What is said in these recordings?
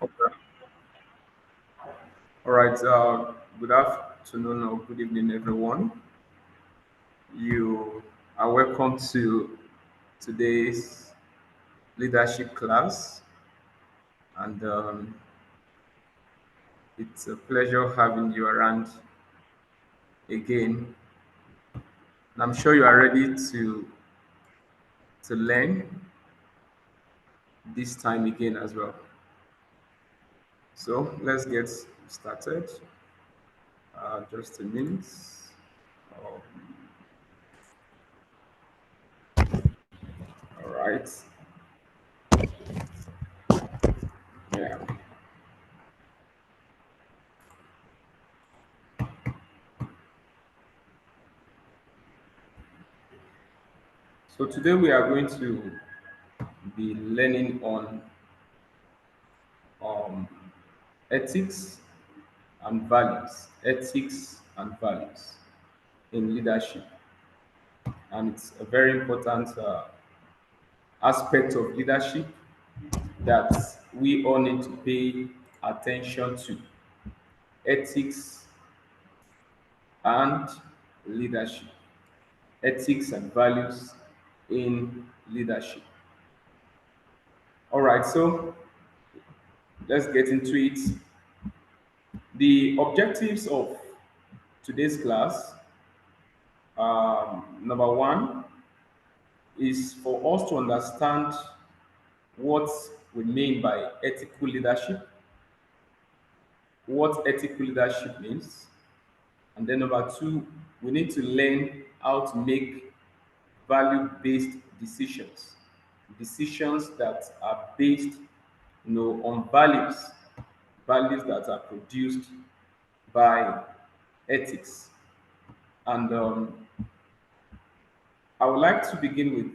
Okay. All right. Good afternoon or good evening, everyone. You are welcome to today's leadership class, and it's a pleasure having you around again. And I'm sure you are ready to learn this time again as well. So let's get started. Just a minute. Oh, all right. Yeah. So today we are going to be learning on um, ethics and values, ethics and values in leadership, and it's a very important aspect of leadership that we all need to pay attention to: ethics and leadership, ethics and values in leadership. All right, so let's get into it. The objectives of today's class, number one, is for us to understand what we mean by ethical leadership, what ethical leadership means. And then number two, we need to learn how to make value-based decisions, decisions that are based, on values, values that are produced by ethics. And I would like to begin with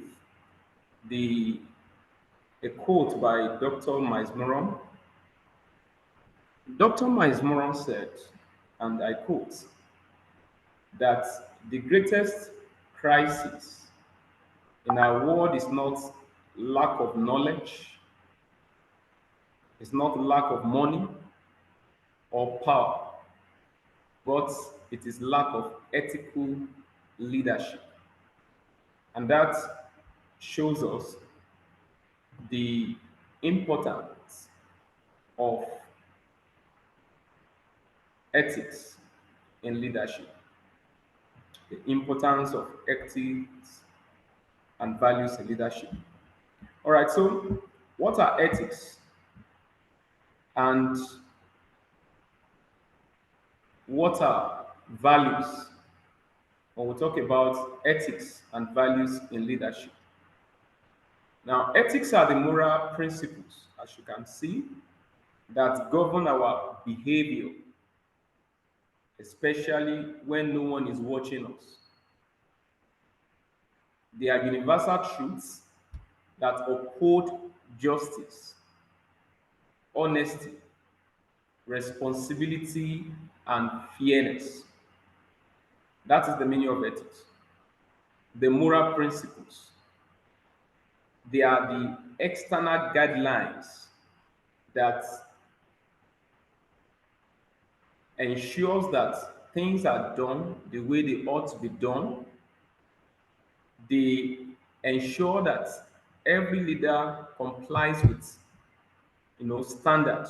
the a quote by Dr. Miles Moron. Dr. Miles Moron said, and I quote, that the greatest crisis in our world is not lack of knowledge, it's not lack of money or power, but it is lack of ethical leadership. And that shows us the importance of ethics in leadership, the importance of ethics and values in leadership. All right, so what are ethics and what are values? When we talk about ethics and values in leadership. Now, ethics are the moral principles, as you can see, that govern our behavior, especially when no one is watching us. They are universal truths that uphold justice, honesty, responsibility, and fairness. That is the meaning of ethics. The moral principles. They are the external guidelines that ensures that things are done the way they ought to be done. They ensure that every leader complies with standard.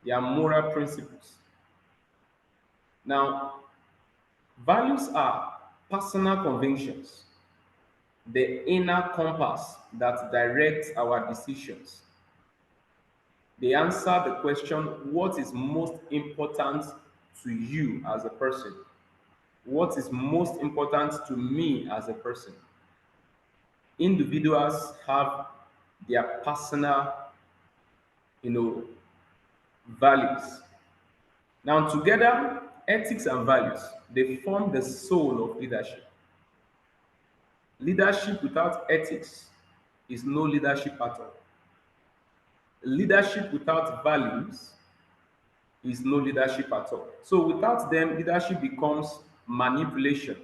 They are moral principles. Now, values are personal convictions, the inner compass that directs our decisions. They answer the question, what is most important to you as a person? What is most important to me as a person? Individuals have their personal, you know, values. Now, together, ethics and values, they form the soul of leadership. Leadership without ethics is no leadership at all. Leadership without values is no leadership at all. So without them, leadership becomes manipulation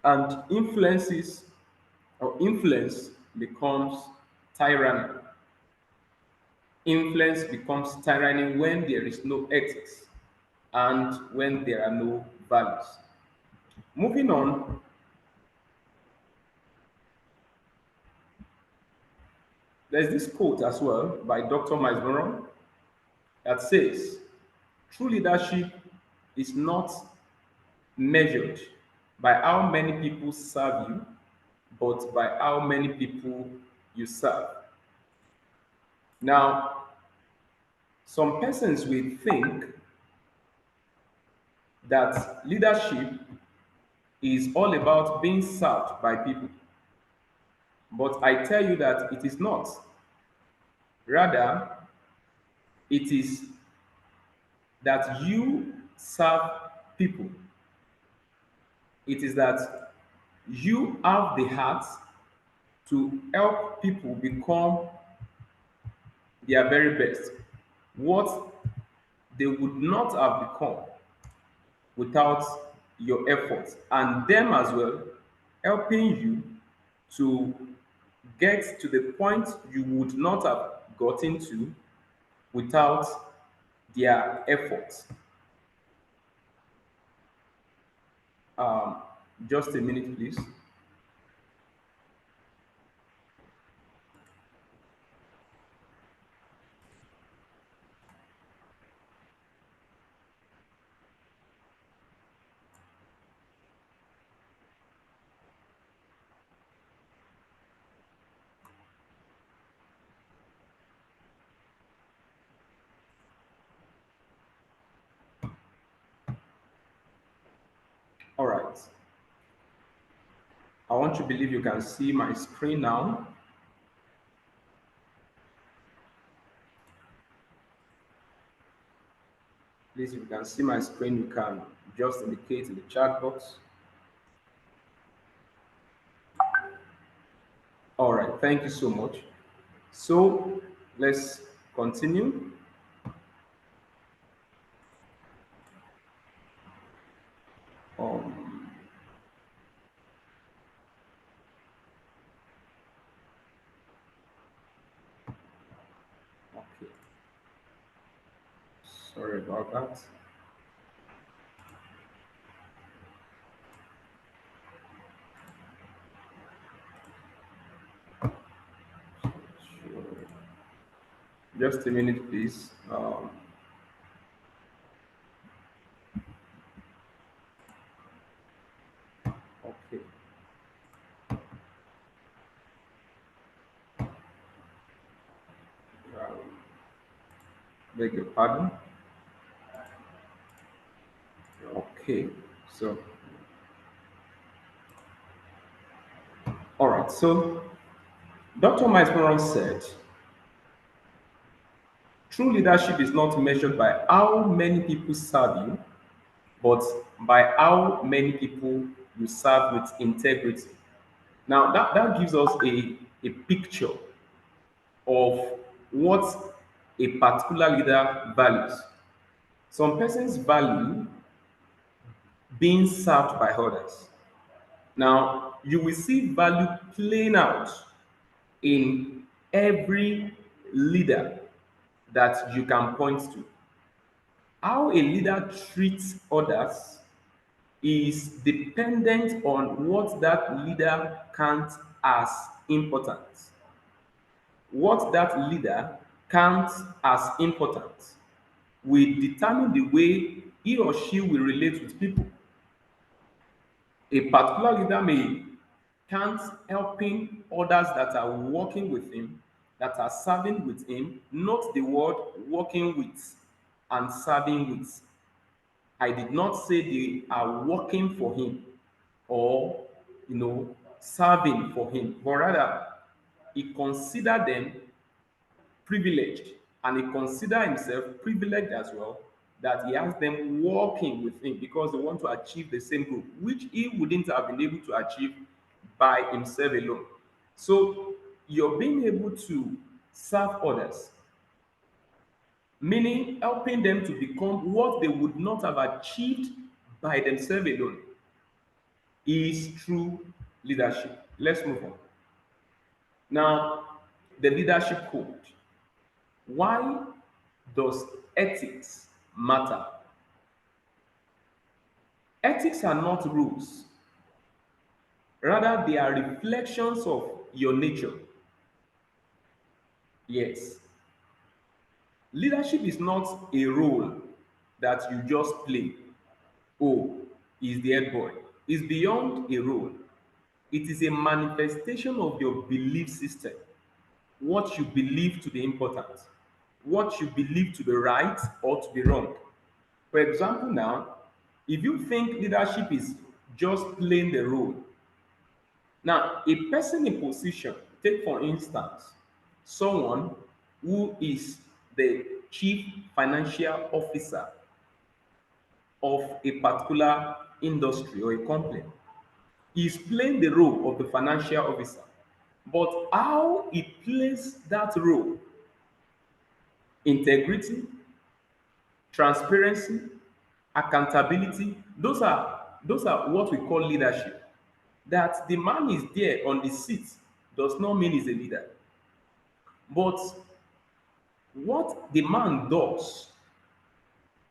and influence becomes tyranny. Influence becomes tyranny when there is no ethics and when there are no values. Moving on, there's this quote as well by Dr. Miles Monroe that says, true leadership is not measured by how many people serve you, but by how many people you serve. Now, some persons will think that leadership is all about being served by people, but I tell you that it is not. Rather, it is that you serve people. It is that you have the heart to help people become their very best, what they would not have become without your efforts, and them as well helping you to get to the point you would not have gotten to without their efforts. Um, just a minute, please. All right. I want to believe you can see my screen now. Please, if you can see my screen, you can just indicate in the chat box. All right, thank you so much. So let's continue. Um, okay, sorry about that. Sure. Just a minute, please. Okay, um, beg your pardon. Okay, so all right. So Dr. Miles Monroe said, true leadership is not measured by how many people serve you, but by how many people you serve with integrity. Now, that gives us a picture of what a particular leader values. Some persons value being served by others. Now, you will see value playing out in every leader that you can point to. How a leader treats others is dependent on what that leader counts as important. What that leader counts as important will determine the way he or she will relate with people. A particular leader may count helping others that are working with him, that are serving with him, not the word working with and serving with. I did not say they are working for him or serving for him, but rather he considered them privileged, and he consider himself privileged as well, that he has them working with him because they want to achieve the same goal which he wouldn't have been able to achieve by himself alone. So you're being able to serve others, meaning helping them to become what they would not have achieved by themselves alone, is true leadership. Let's move on. Now, the leadership code. Why does ethics matter? Ethics are not rules, rather, they are reflections of your nature. Yes, leadership is not a role that you just play. Oh, is the head boy. It's beyond a role. It is a manifestation of your belief system. What you believe to be important, what you believe to be right or to be wrong. For example, now, if you think leadership is just playing the role, now a person in position, take for instance, someone who is the chief financial officer of a particular industry or a company, is playing the role of the financial officer. But how he plays that role, integrity, transparency, accountability, those are what we call leadership. That the man is there on the seat does not mean he's a leader. But what the man does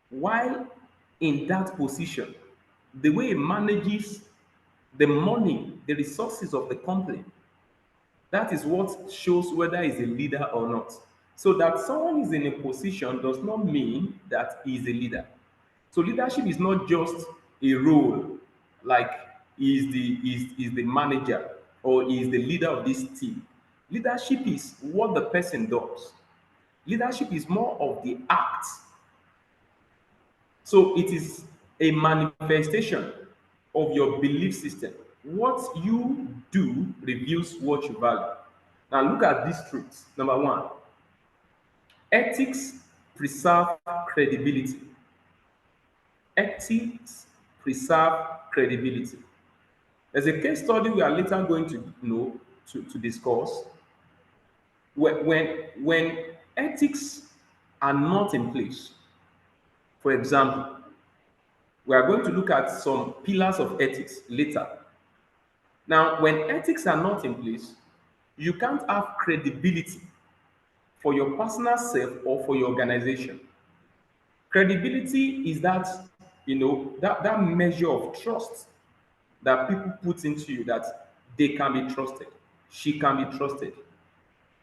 while in that position, the way he manages the money, the resources of the company, that is what shows whether he's a leader or not. So that someone is in a position does not mean that he is a leader. So leadership is not just a role, like he is the manager or he is the leader of this team. Leadership is what the person does. Leadership is more of the act. So it is a manifestation of your belief system. What you do reveals what you value. Now look at these truths. Number one, ethics preserve credibility. Ethics preserve credibility. There's a case study we are later going to know to discuss. When ethics are not in place, for example, we are going to look at some pillars of ethics later. Now, when ethics are not in place, you can't have credibility for your personal self or for your organization. Credibility is that measure of trust that people put into you, that they can be trusted, she can be trusted.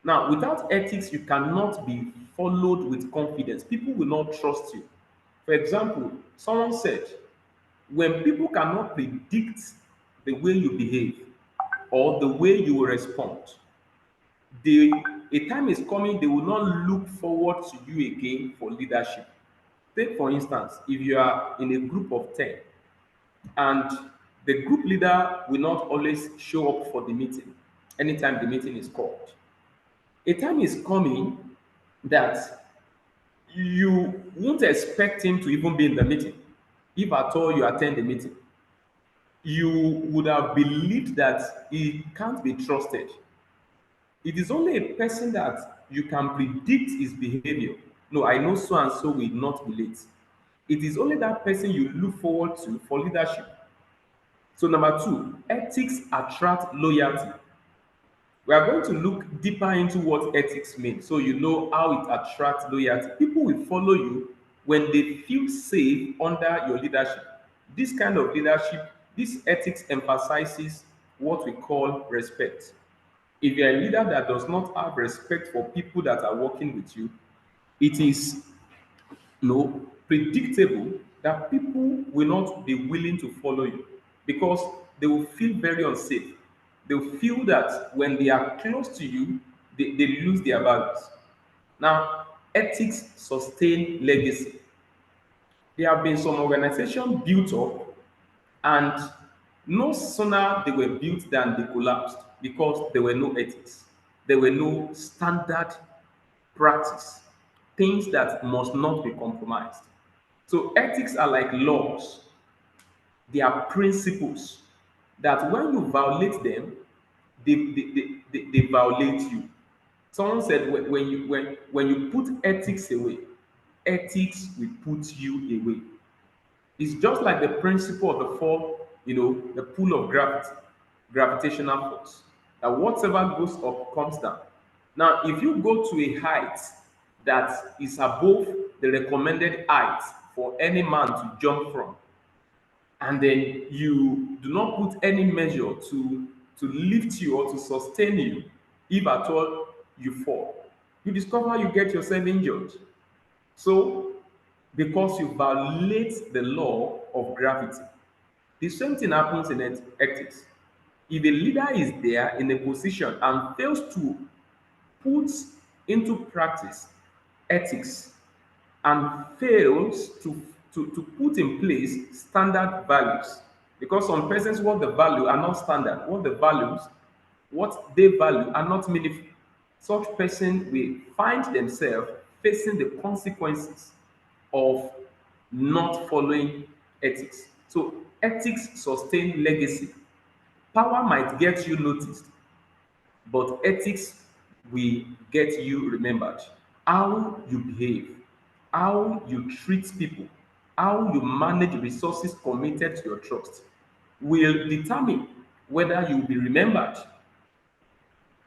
Now, without ethics, you cannot be followed with confidence. People will not trust you. For example, someone said, when people cannot predict the way you behave or the way you will respond, they, a time is coming they will not look forward to you again for leadership. Take for instance, if you are in a group of 10 and the group leader will not always show up for the meeting anytime the meeting is called, a time is coming that you won't expect him to even be in the meeting. If at all you attend the meeting, you would have believed that he can't be trusted. It is only a person that you can predict his behavior. No, I know so and so will not be late. It is only that person you look forward to for leadership. So, number two, ethics attract loyalty. We are going to look deeper into what ethics means so you know how it attracts loyalty. People will follow you when they feel safe under your leadership. This kind of leadership, this ethics emphasizes what we call respect. If you're a leader that does not have respect for people that are working with you, it is predictable that people will not be willing to follow you because they will feel very unsafe. They will feel that when they are close to you, they lose their values. Now, ethics sustain legacy. There have been some organizations built up, and no sooner they were built than they collapsed because there were no ethics. There were no standard practice, things that must not be compromised. So ethics are like laws. They are principles that when you violate them, they violate you. Someone said when you put ethics away, ethics will put you away. It's just like the principle of the the pull of gravity, gravitational force. That whatever goes up comes down. Now, if you go to a height that is above the recommended height for any man to jump from, and then you do not put any measure to lift you or to sustain you if at all you fall, you discover you get yourself injured. So because you violate the law of gravity. The same thing happens in ethics. If a leader is there in a position and fails to put into practice ethics and fails to put in place standard values, because some persons what the value are not standard, what the values, what they value are not meaningful, such person will find themselves facing the consequences of not following ethics. So ethics sustain legacy. Power might get you noticed, but ethics will get you remembered. How you behave, how you treat people, how you manage resources committed to your trust will determine whether you will be remembered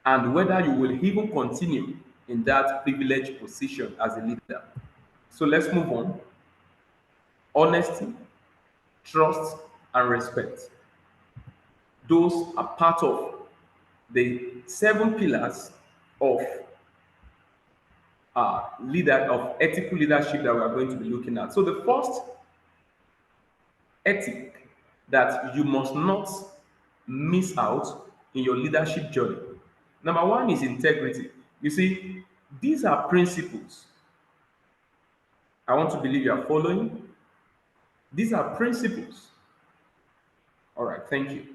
and whether you will even continue in that privileged position as a leader. So let's move on. Honesty, trust, and respect. Those are part of the seven pillars of leader of ethical leadership that we are going to be looking at. So the first ethic that you must not miss out in your leadership journey. Number one is integrity. You see, these are principles. I want to believe you are following. These are principles. All right, thank you.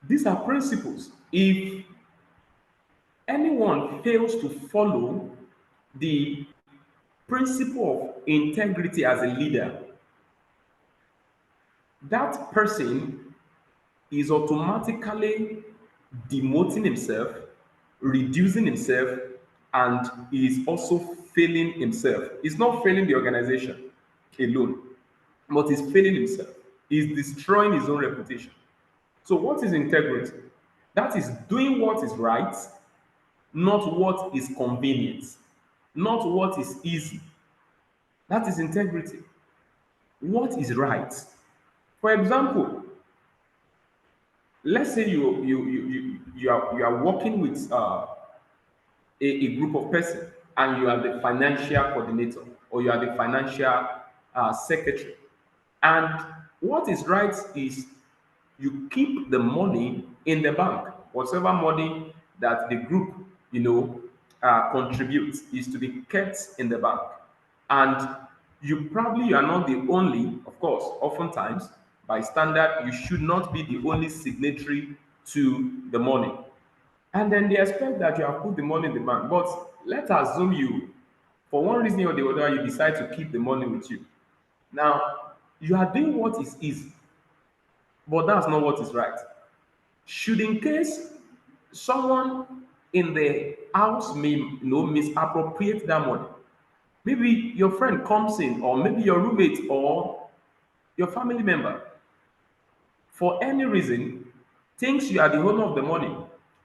These are principles. If anyone fails to follow the principle of integrity as a leader, that person is automatically demoting himself, reducing himself, and is also failing himself. He's not failing the organization alone, but he's failing himself. He's destroying his own reputation. So, what is integrity? That is doing what is right, not what is convenient, not what is easy. That is integrity. What is right? For example, let's say you are working with a group of persons and you are the financial coordinator or you are the financial secretary, and what is right is you keep the money in the bank. Whatever money that the group contributes is to be kept in the bank. And you are not the only, of course, oftentimes by standard you should not be the only signatory to the money. And then they expect that you have put the money in the bank. But let's assume you, for one reason or the other, you decide to keep the money with you. Now, you are doing what is easy, but that's not what is right. Should in case someone in the house may misappropriate that money, maybe your friend comes in, or maybe your roommate or your family member, for any reason, thinks you are the owner of the money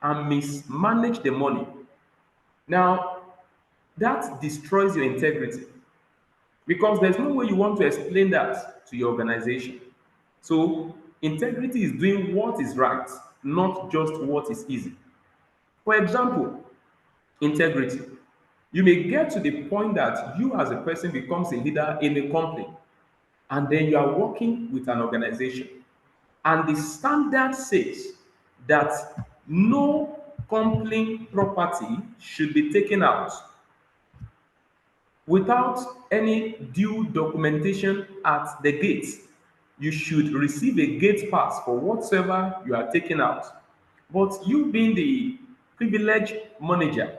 and mismanage the money. Now, that destroys your integrity because there's no way you want to explain that to your organization. So, integrity is doing what is right, not just what is easy. For example, integrity. You may get to the point that you as a person becomes a leader in a company, and then you are working with an organization, and the standard says that no company property should be taken out without any due documentation at the gate. You should receive a gate pass for whatsoever you are taking out. But you being the privileged manager,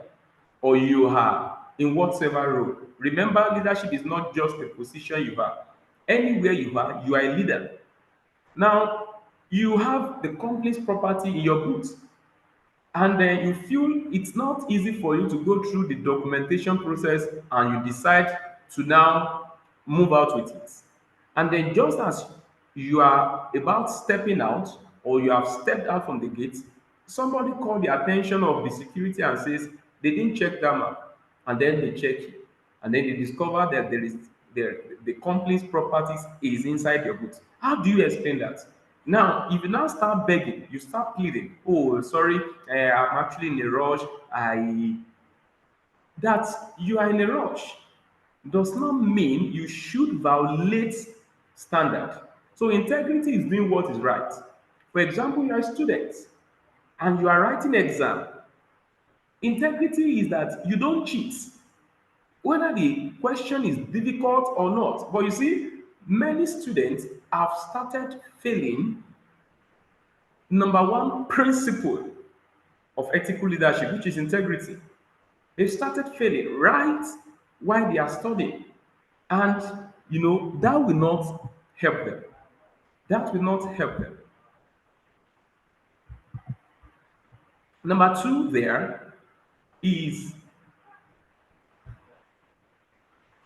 or you are in whatsoever role, remember leadership is not just a position you have. Anywhere you are a leader. Now, you have the company's property in your books, and then you feel it's not easy for you to go through the documentation process, and you decide to now move out with it. And then just as you are about stepping out, or you have stepped out from the gate, somebody called the attention of the security and says they didn't check that map, and then they check you. and then they discover that the company's properties is inside your books. How do you explain that? Now, if you now start begging, you start pleading, oh, sorry, I'm actually in a rush. I That you are in a rush does not mean you should violate standard. So integrity is doing what is right. For example, you are a student and you are writing exam. Integrity is that you don't cheat, whether the question is difficult or not. But you see, many students have started failing number one principle of ethical leadership, which is integrity. They started failing right while they are studying. And that will not help them. That will not help them. Number two there is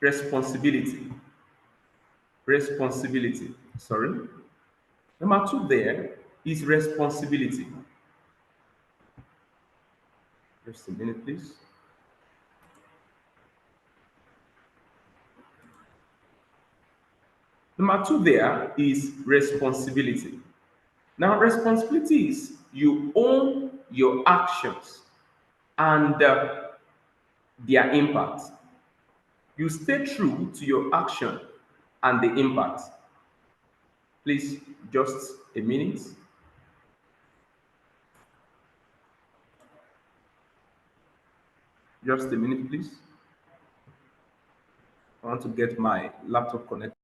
responsibility. Responsibility. Sorry. Number two there is responsibility. Just a minute, please. Number two there is responsibility. Now, responsibility is you own your actions and their impact. You stay true to your action and the impact. Please, just a minute. Just a minute, please. I want to get my laptop connected.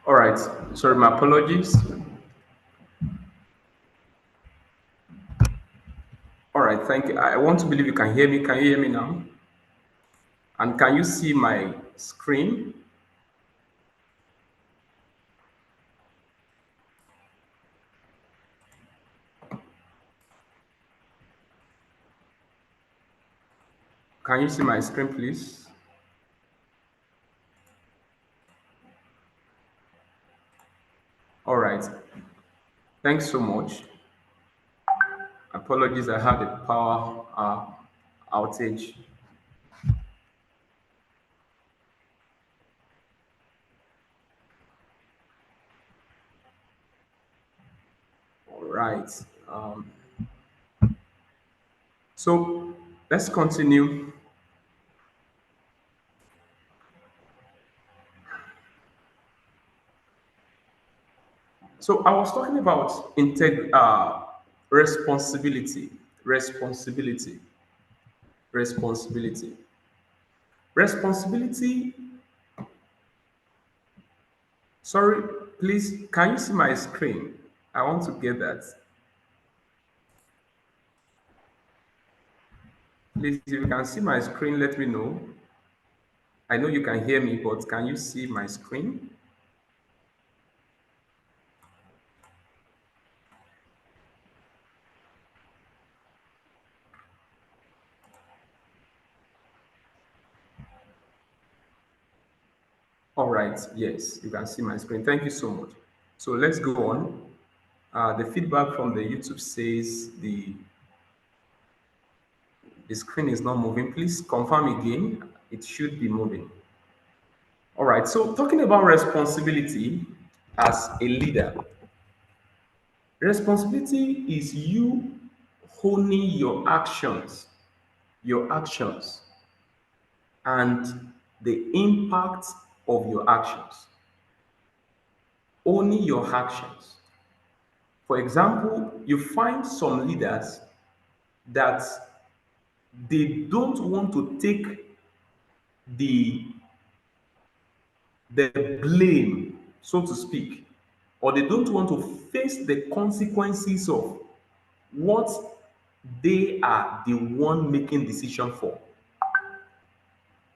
All right. Sorry, my apologies. All right. Thank you. I want to believe you can hear me. Can you hear me now? And can you see my screen? Can you see my screen, please? All right. Thanks so much. Apologies, I had a power outage. All right. Um, so let's continue. So I was talking about responsibility, responsibility, responsibility. Responsibility. Sorry, please, can you see my screen? I want to get that. Please, if you can see my screen, let me know. I know you can hear me, but can you see my screen? All right, yes, you can see my screen. Thank you so much. So let's go on. The feedback from the YouTube says the screen is not moving. Please confirm again. It should be moving. All right, so talking about responsibility as a leader, responsibility is you honing your actions, and the impact of your actions, owning your actions. For example, you find some leaders that they don't want to take the the blame, so to speak, or they don't want to face the consequences of what they are the one making decision for.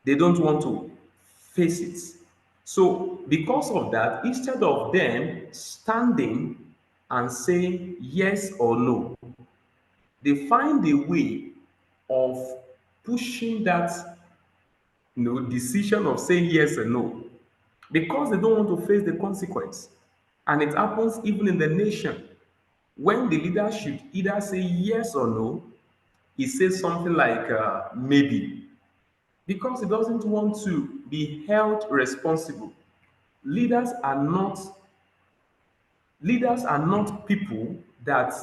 They don't want to face it. So because of that, instead of them standing and saying yes or no, they find a way of pushing that decision of saying yes or no because they don't want to face the consequence. And it happens even in the nation. When the leader should either say yes or no, he says something like maybe, because he doesn't want to be held responsible. Leaders are not leaders are not people that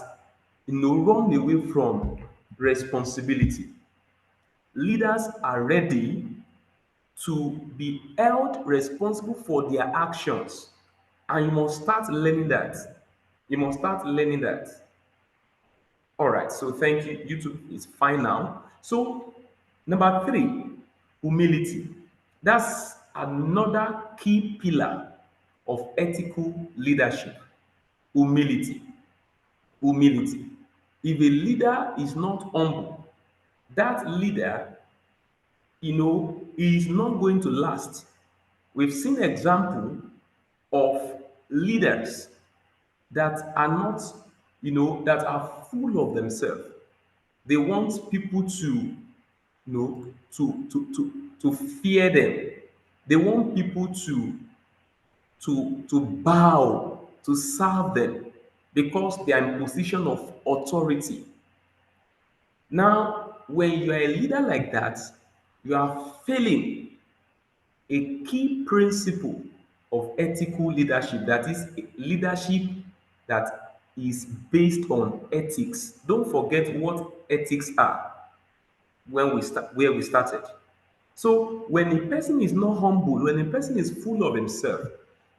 run away from responsibility. Leaders are ready to be held responsible for their actions, and you must start learning that. You must start learning that. All right, so thank you. YouTube is fine now. So, number three, humility. That's another key pillar of ethical leadership. Humility. Humility. If a leader is not humble, that leader, is not going to last. We've seen example of leaders that are not, that are full of themselves. They want people to, to fear them. They want people to bow, to serve them because they are in position of authority. Now, when you are a leader like that, you are failing a key principle of ethical leadership, that is leadership that is based on ethics. Don't forget what ethics are when we start where we started. So when a person is not humble, when a person is full of himself,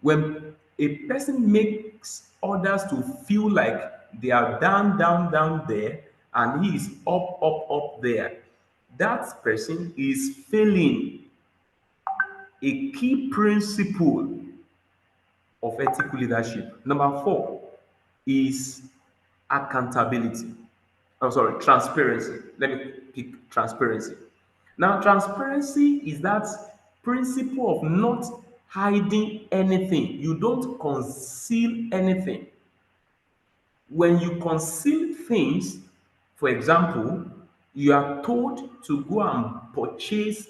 when a person makes others to feel like they are down, down, down there, and he is up, up, up there, that person is failing a key principle of ethical leadership. Number four is accountability. Oh, sorry, transparency. Let me pick transparency. Now, transparency is that principle of not hiding anything. You don't conceal anything. When you conceal things, for example, you are told to go and purchase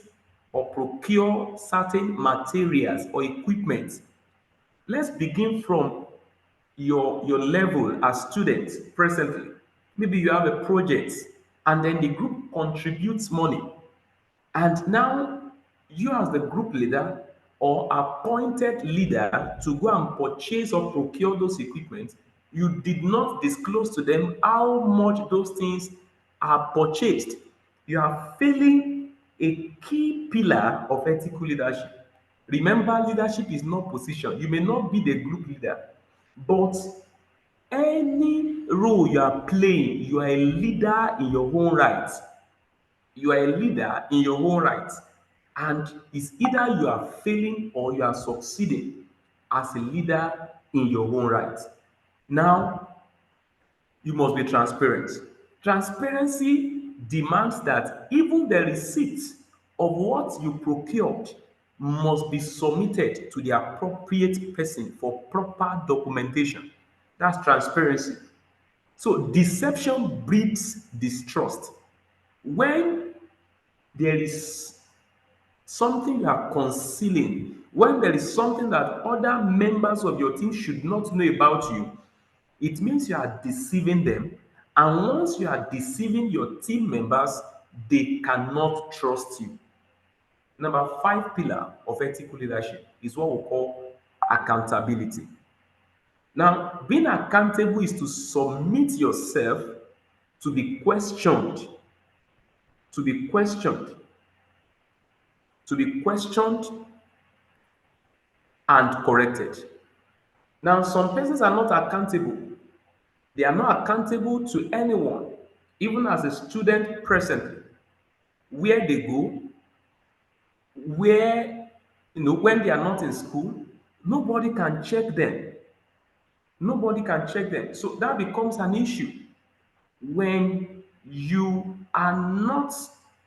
or procure certain materials or equipment. Let's begin from your level as students presently. Maybe you have a project and then the group contributes money. And now you, as the group leader or appointed leader to go and purchase or procure those equipment, you did not disclose to them how much those things are purchased. You are failing a key pillar of ethical leadership. Remember, leadership is not position. You may not be the group leader, but any role you are playing, you are a leader in your own right. You are a leader in your own right, and it's either you are failing or you are succeeding as a leader in your own right. Now, you must be transparent. Transparency demands that even the receipt of what you procured must be submitted to the appropriate person for proper documentation. That's transparency. So deception breeds distrust. When there is something you are concealing, when there is something that other members of your team should not know about you, it means you are deceiving them. And once you are deceiving your team members, they cannot trust you. Number five pillar of ethical leadership is what we call accountability. Now, being accountable is to submit yourself to be questioned, to be questioned, to be questioned and corrected. Now, some persons are not accountable. They are not accountable to anyone, even as a student presently. Where they go, where, when they are not in school, nobody can check them. Nobody can check them. So that becomes an issue when you are not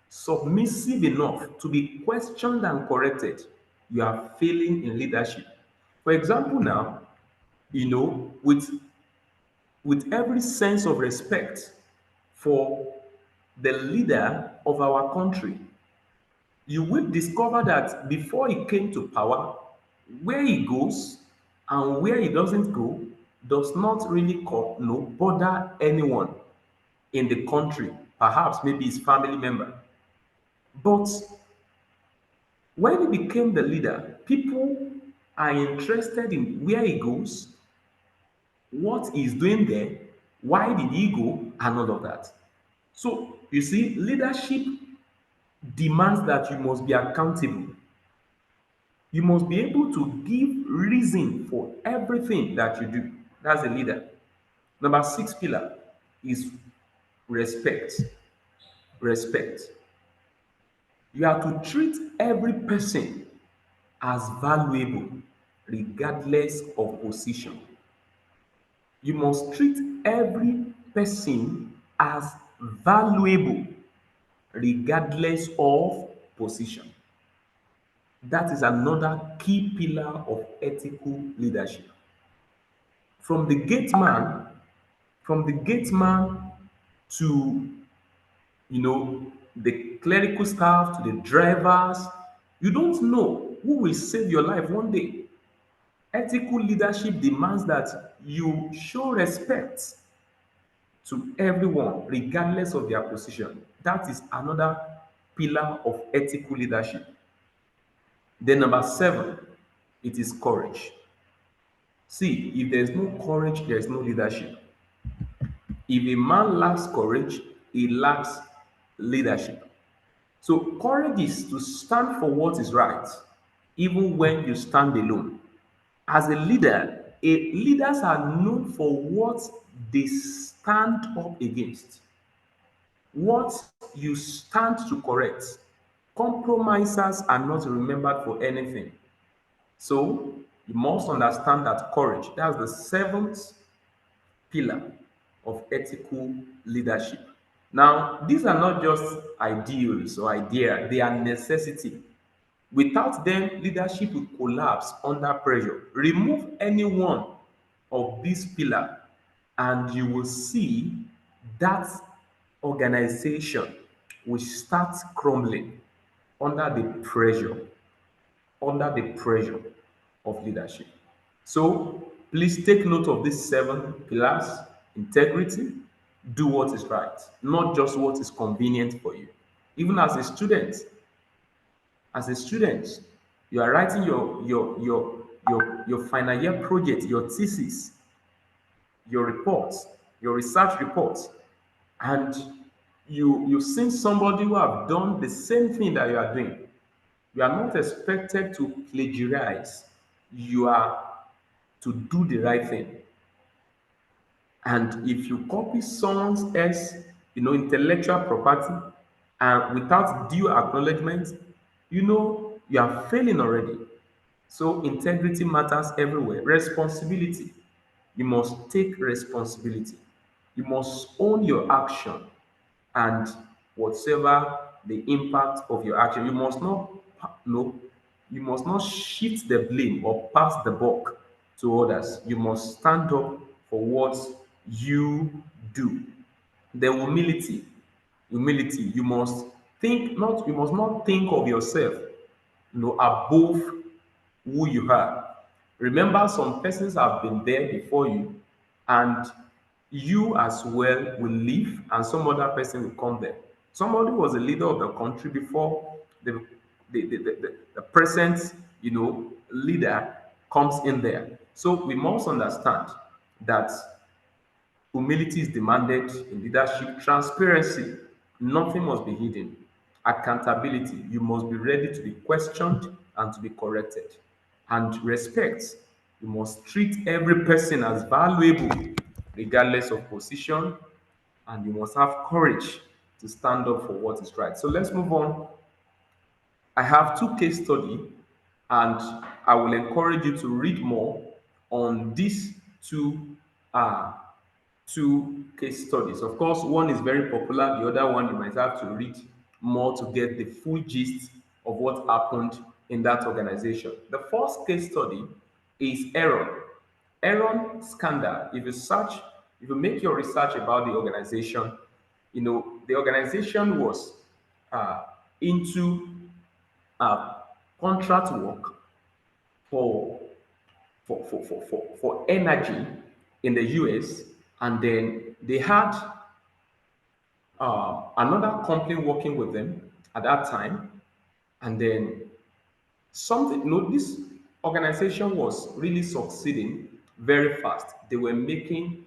submissive enough to be questioned and corrected. You are failing in leadership. For example, now, with every sense of respect for the leader of our country, you will discover that before he came to power, where he goes and where he doesn't go does not really bother anyone in the country, perhaps maybe his family member. But when he became the leader, people are interested in where he goes, what he's doing there, why did he go, and all of that. So, you see, leadership demands that you must be accountable. You must be able to give reason for everything that you do. That's a leader. Number six pillar is respect. Respect. You have to treat every person as valuable, regardless of position. You must treat every person as valuable, regardless of position. That is another key pillar of ethical leadership. From the gate man, from the gate man to the clerical staff to the drivers, you don't know who will save your life one day. Ethical leadership demands that you show respect to everyone, regardless of their position. That is another pillar of ethical leadership. Then, number seven, it is courage. See, if there's no courage, there's no leadership. If a man lacks courage, he lacks leadership. So, courage is to stand for what is right, even when you stand alone. As a leader, leaders are known for what they stand up against, what you stand to correct. Compromisers are not remembered for anything. So you must understand that courage, that's the seventh pillar of ethical leadership. Now, these are not just ideals or idea, they are necessity. Without them, leadership will collapse under pressure. Remove any one of these pillars, and you will see that organization will start crumbling under the pressure, under the pressure of leadership. So please take note of these seven pillars: integrity, do what is right, not just what is convenient for you. Even as a student, you are writing your final year project, your thesis, your reports, your research reports, and you've seen somebody who have done the same thing that you are doing. You are not expected to plagiarize. You are to do the right thing. And if you copy someone else, intellectual property, and without due acknowledgement, you are failing already. So integrity matters everywhere. Responsibility. You must take responsibility. You must own your action and whatever the impact of your action. You must not shift the blame or pass the buck to others. You must stand up for what you do. The humility. You must not think of yourself, above who you are. Remember, some persons have been there before you, and you as well will leave, and some other person will come there. Somebody was a leader of the country before the present, leader comes in there. So we must understand that humility is demanded in leadership. Transparency, nothing must be hidden. Accountability, you must be ready to be questioned and to be corrected. And respect, you must treat every person as valuable, regardless of position, and you must have courage to stand up for what is right. So let's move on. I have two case study, and I will encourage you to read more on these two uh, two case studies. Of course, one is very popular, the other one you might have to read more to get the full gist of what happened in that organization. The first case study is Aaron. Aaron scandal. If you make your research about the organization, the organization was uh, into uh, contract work for for energy in the US, and then they had another company working with them at that time, and then this organization was really succeeding very fast. They were making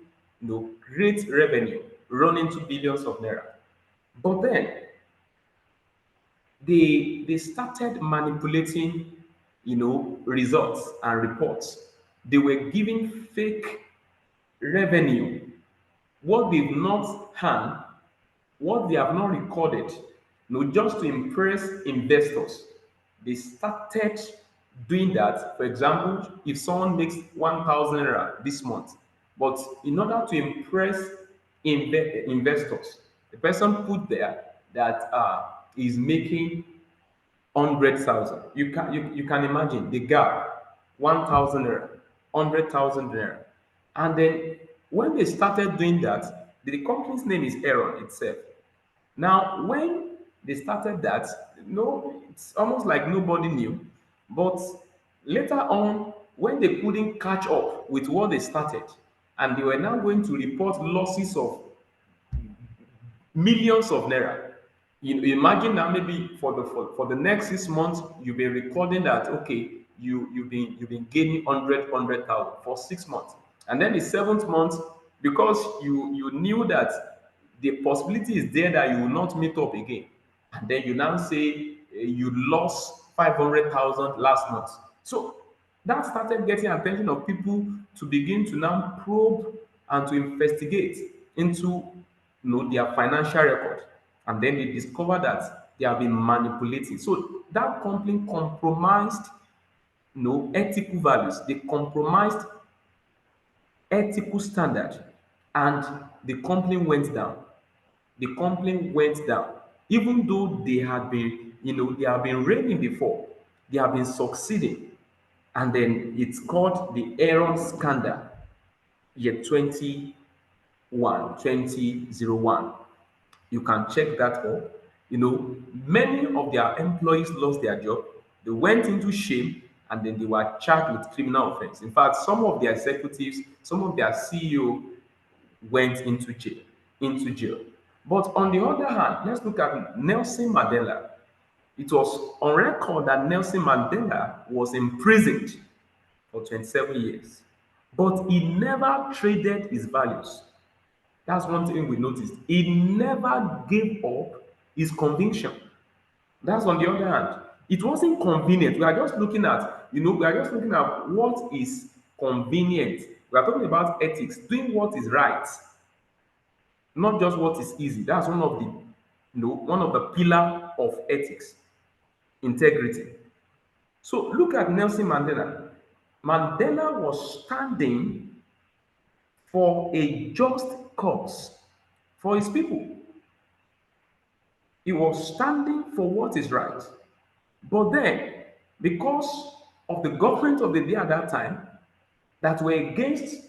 great revenue, running to billions of naira. But then they started manipulating results and reports. They were giving fake revenue, what they've not had, what they have not recorded, just to impress investors. They started doing that. For example, if someone makes 1,000 naira this month, but in order to impress investors, the person put there that is making 100,000. You can imagine the gap, 1,000 naira, 100,000 naira. And then when they started doing that, the company's name is Aaron itself. Now, when they started that, no, it's almost like nobody knew. But later on, when they couldn't catch up with what they started, and they were now going to report losses of millions of naira. You imagine now, maybe for the next 6 months you've been recording that, okay, you've been gaining 100,000 for 6 months, and then the seventh month, because you knew that the possibility is there that you will not meet up again, and then you now say you lost 500,000 last month. So that started getting attention of people to begin to now probe and to investigate into their financial record, and then they discover that they have been manipulating. So that company compromised ethical values. They compromised ethical standard, and the company went down. The company went down. Even though they have been reigning before, they have been succeeding, and then it's called the Aaron scandal, year 2001. You can check that up. Many of their employees lost their job. They went into shame, and then they were charged with criminal offense. In fact, some of their executives, some of their CEO went into jail. into jail. But on the other hand, let's look at Nelson Mandela. It was on record that Nelson Mandela was imprisoned for 27 years, but he never traded his values. That's one thing we noticed. He never gave up his conviction. That's on the other hand. It wasn't convenient. We are just looking at, we are just looking at what is convenient. We are talking about ethics, doing what is right, not just what is easy. That's one of the pillar of ethics, integrity. So look at Nelson Mandela. Mandela was standing for a just cause for his people. He was standing for what is right. But then, because of the government of the day at that time that were against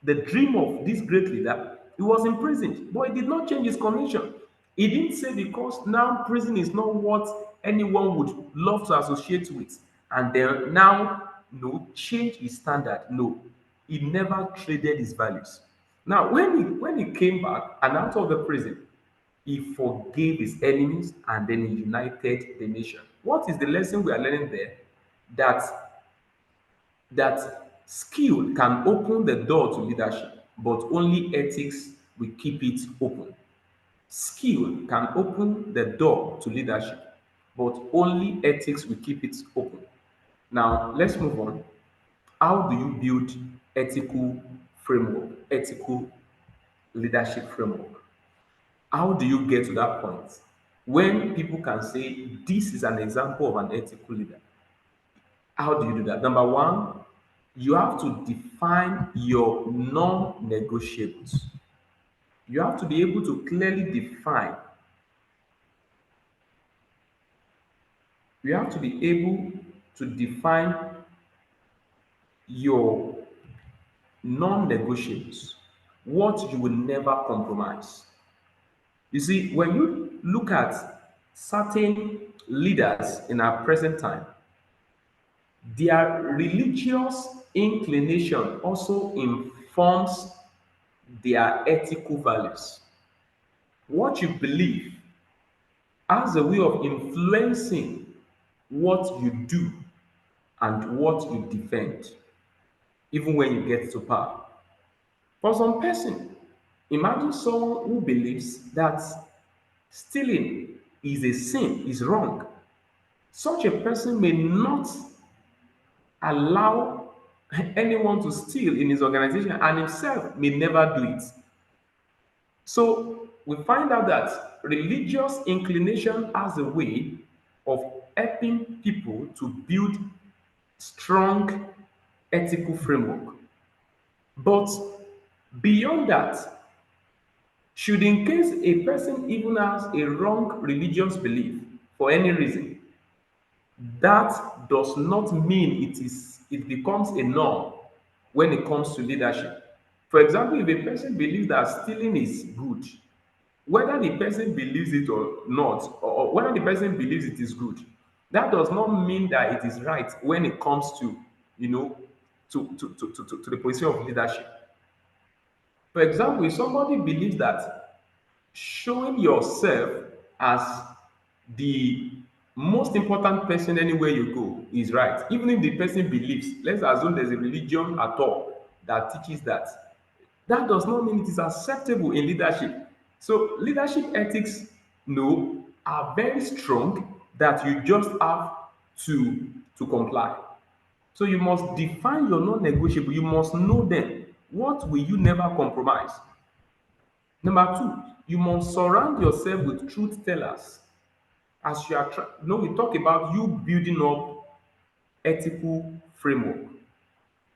the dream of this great leader, he was imprisoned. But he did not change his conviction. He didn't say because now prison is not what anyone would love to associate with, and then now change his standard. No, he never traded his values. Now, when he came back and out of the prison, he forgave his enemies and then he united the nation. What is the lesson we are learning there? That skill can open the door to leadership, but only ethics will keep it open. Skill can open the door to leadership, but only ethics will keep it open. Now, let's move on. How do you build ethical framework, ethical leadership framework? How do you get to that point when people can say this is an example of an ethical leader? How do you do that? Number one, you have to define your non-negotiables. You have to be able to clearly define. You have to be able to define your non-negotiables, what you will never compromise. You see, when you look at certain leaders in our present time, their religious inclination also informs their ethical values. What you believe has a way of influencing what you do and what you defend, even when you get to power. For some person, imagine someone who believes that stealing is a sin, is wrong. Such a person may not allow anyone to steal in his organization and himself may never do it. So we find out that religious inclination has a way of helping people to build strong ethical framework. But beyond that, should in case a person even has a wrong religious belief for any reason, that does not mean it becomes a norm when it comes to leadership. For example, if a person believes that stealing is good, whether the person believes it or not, or whether the person believes it is good, that does not mean that it is right when it comes to, you know, to the position of leadership. For example, if somebody believes that showing yourself as the most important person anywhere you go is right, even if the person believes, let's assume there's a religion at all that teaches that, that does not mean it is acceptable in leadership. So leadership ethics, no, are very strong that you just have to comply. So you must define your non-negotiable. You must know them. What will you never compromise? Number two, you must surround yourself with truth tellers. As you are, we talk about you building up ethical framework.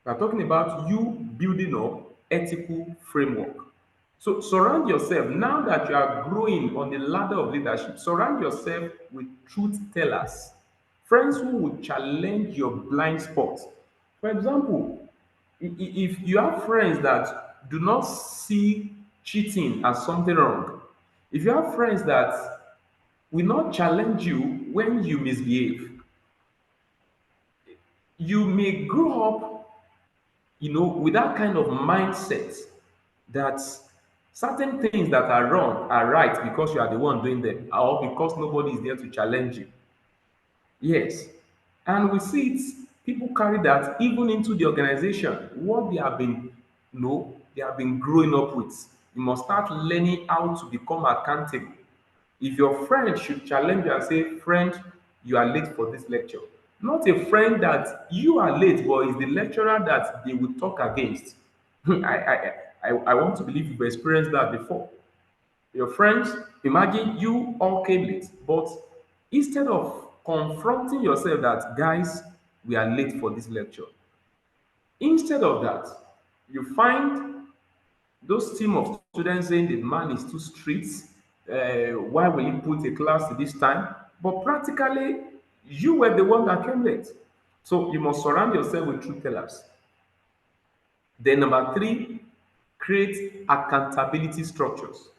We are talking about you building up ethical framework. So surround yourself, now that you are growing on the ladder of leadership, surround yourself with truth tellers, friends who will challenge your blind spots. For example, if you have friends that do not see cheating as something wrong, if you have friends that will not challenge you when you misbehave, you may grow up with that kind of mindset that Certain things that are wrong are right because you are the one doing them, or because nobody is there to challenge you. Yes. And we see it, people carry that even into the organization, what they have been, they have been growing up with. You must start learning how to become accountable. If your friend should challenge you and say, friend, you are late for this lecture. Not a friend that you are late, but is the lecturer that they will talk against. I want to believe you've experienced that before. Your friends, imagine you all came late, but instead of confronting yourself that, guys, we are late for this lecture, instead of that, you find those team of students saying the man is too strict. Why will he put a class to this time? But practically, you were the one that came late. So you must surround yourself with truth tellers. Then, number three, create accountability structures.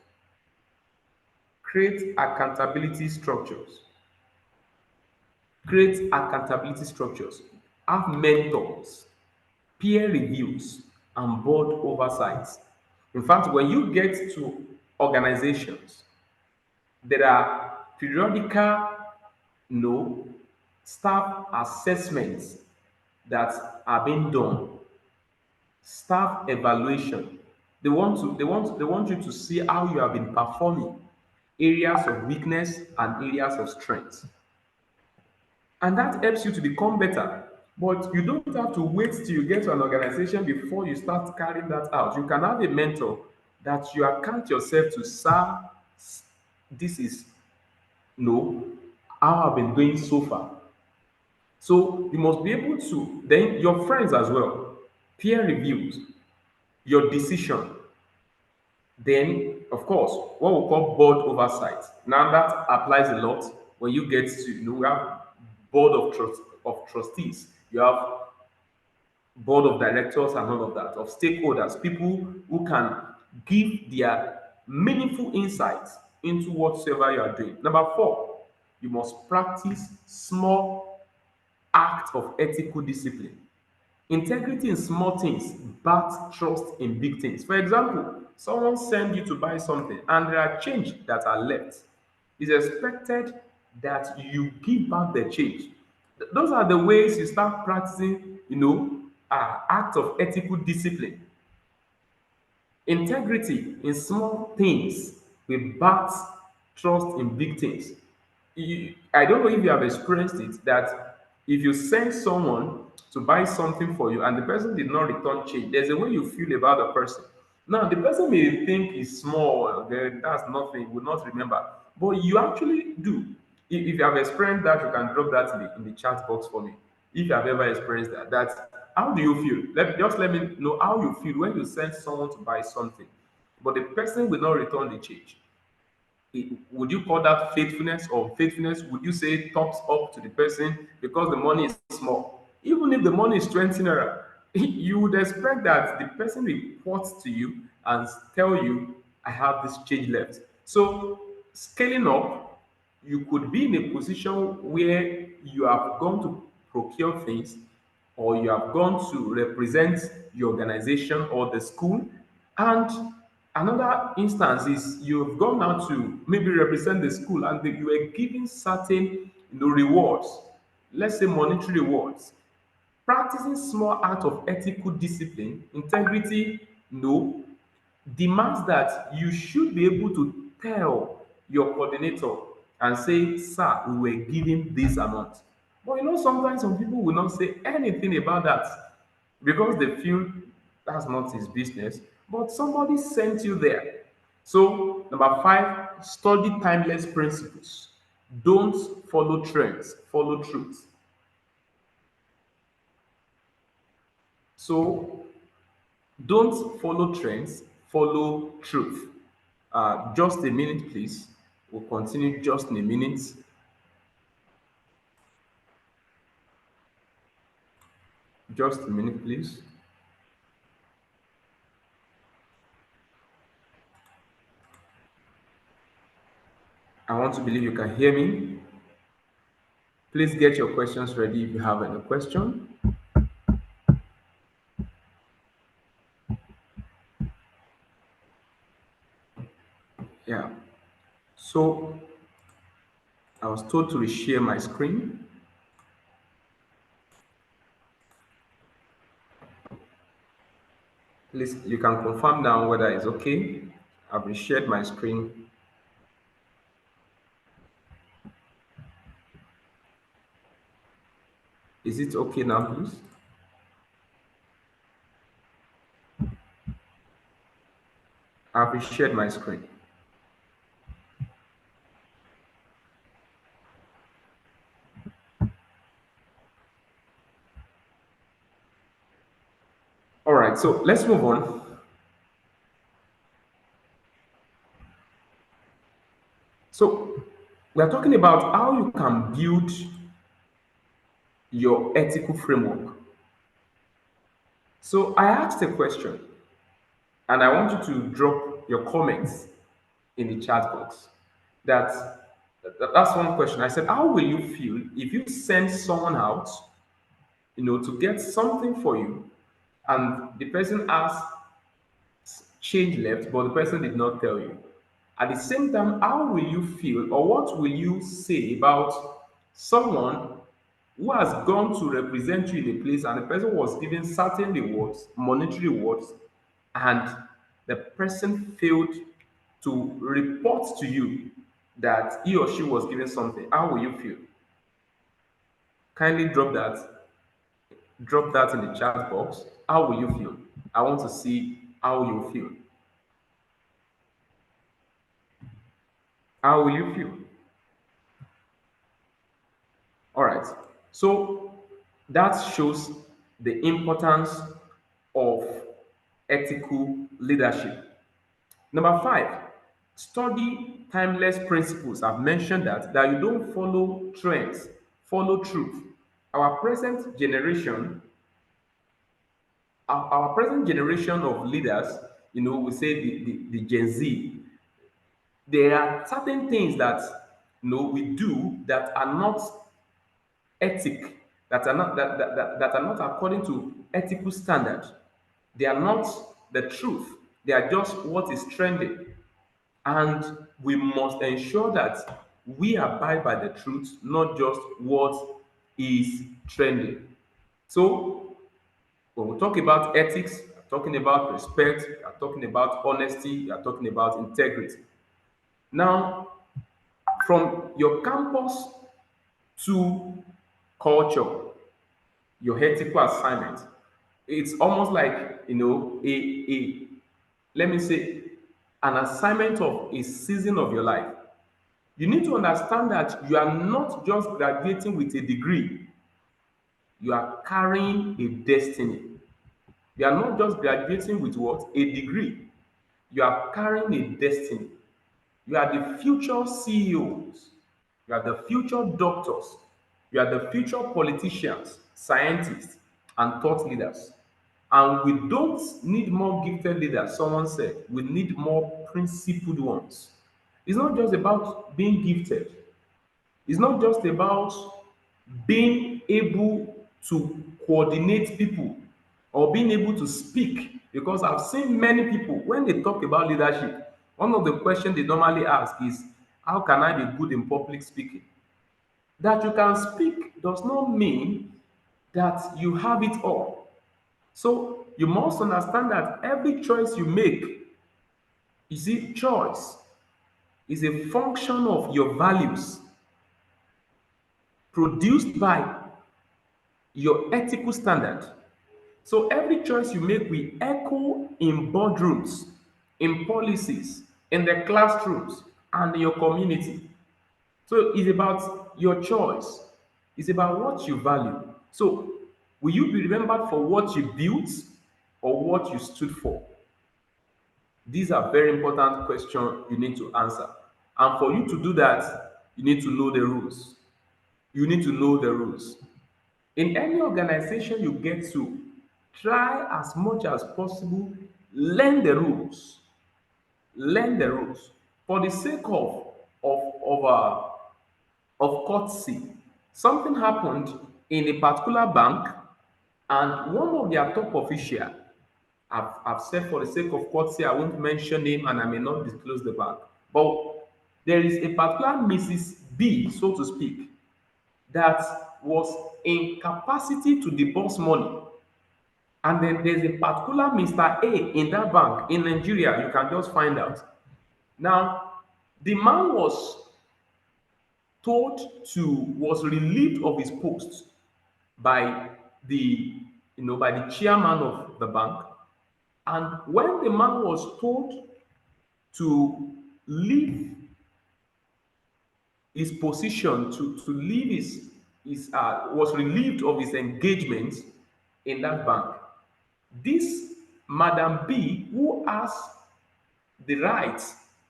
Create accountability structures. Create accountability structures. Have mentors, peer reviews, and board oversights. In fact, when you get to organizations, there are periodical, no staff assessments that are being done, staff evaluation. They want you to see how you have been performing, areas of weakness and areas of strength. And that helps you to become better. But you don't have to wait till you get to an organization before you start carrying that out. You can have a mentor that you account yourself to, sir, this is no how I've been doing so far. So you must be able to, then your friends as well, peer reviews, your decision. Then, of course, what we call board oversight. Now that applies a lot when you get to, we have board of trustees, you have board of directors and all of that, of stakeholders, people who can give their meaningful insights into whatsoever you are doing. Number four, you must practice small acts of ethical discipline. Integrity in small things, but trust in big things. For example, someone send you to buy something and there are change that are left. It's expected that you give back the change. Those are the ways you start practicing, act of ethical discipline. Integrity in small things will back trust in big things. I don't know if you have experienced it that if you send someone to buy something for you and the person did not return change, there's a way you feel about the person. Now, the person may think it's small, that's nothing, will not remember, but you actually do. If you have experienced that, you can drop that in the chat box for me. If you have ever experienced that how do you feel? Just let me know how you feel when you send someone to buy something, but the person will not return the change. Would you call that faithfulness or faithfulness? Would you say thumbs up to the person because the money is small? Even if the money is 20 naira, you would expect that the person reports to you and tell you, I have this change left. So, scaling up, you could be in a position where you have gone to procure things or you have gone to represent your organization or the school. And another instance is you've gone out to maybe represent the school and you were given certain rewards, let's say monetary rewards. Practicing small acts of ethical discipline, integrity, demands that you should be able to tell your coordinator and say, sir, we were given this amount. But sometimes some people will not say anything about that because they feel that's not his business. But somebody sent you there. So, number five, study timeless principles. Don't follow trends, follow truth. So, don't follow trends, follow truth. Just a minute, please. We'll continue just in a minute. Just a minute, please. I want to believe you can hear me. Please get your questions ready if you have any question. So I was told to reshare my screen. Please, you can confirm now whether it's okay. I've reshared my screen. Is it okay now, please? I've reshared my screen. All right, so let's move on. So we are talking about how you can build your ethical framework. So I asked a question and I want you to drop your comments in the chat box. That's one question. I said, how will you feel if you send someone out, to get something for you, and the person asks change left, but the person did not tell you. At the same time, how will you feel or what will you say about someone who has gone to represent you in a place and the person was given certain rewards, monetary rewards, and the person failed to report to you that he or she was given something? How will you feel? Kindly drop that in the chat box. How will you feel? I want to see how you feel. How will you feel? All right. So that shows the importance of ethical leadership. Number five, study timeless principles. I've mentioned that you don't follow trends, follow truth. Our present generation, our present generation of leaders, we say the Gen Z, there are certain things that we do that are not ethic, that are not according to ethical standard. They are not the truth. They are just what is trending. And we must ensure that we abide by the truth, not just what is trending. So when we talk about ethics, we are talking about respect, we are talking about honesty, we are talking about integrity. Now, from your campus to culture, your ethical assignment, it's almost like a let me say an assignment of a season of your life. You need to understand that you are not just graduating with a degree, you are carrying a destiny. You are not just graduating with what? A degree. You are carrying a destiny. You are the future CEOs. You are the future doctors. You are the future politicians, scientists, and thought leaders. And we don't need more gifted leaders, someone said. We need more principled ones. It's not just about being gifted, it's not just about being able to coordinate people or being able to speak. Because I've seen many people, when they talk about leadership, one of the questions they normally ask is, how can I be good in public speaking? That you can speak does not mean that you have it all. So you must understand that every choice you make, you see, choice is a function of your values produced by your ethical standard. So every choice you make will echo in boardrooms, in policies, in the classrooms, and in your community. So it's about your choice. It's about what you value. So will you be remembered for what you built or what you stood for? These are very important questions you need to answer. And for you to do that, you need to know the rules. You need to know the rules. In any organization you get to, try as much as possible, learn the rules. Learn the rules. For the sake of courtesy, something happened in a particular bank, and one of their top official, I've said for the sake of courtesy, I won't mention him and I may not disclose the bank. But There is a particular Mrs. B, so to speak, that was in capacity to disburse money. And then there's a particular Mr. A in that bank in Nigeria. You can just find out. Now, the man was relieved of his post by the chairman of the bank. And when the man was told to leave his position, to leave his was relieved of his engagement in that bank, this Madam B, who has the right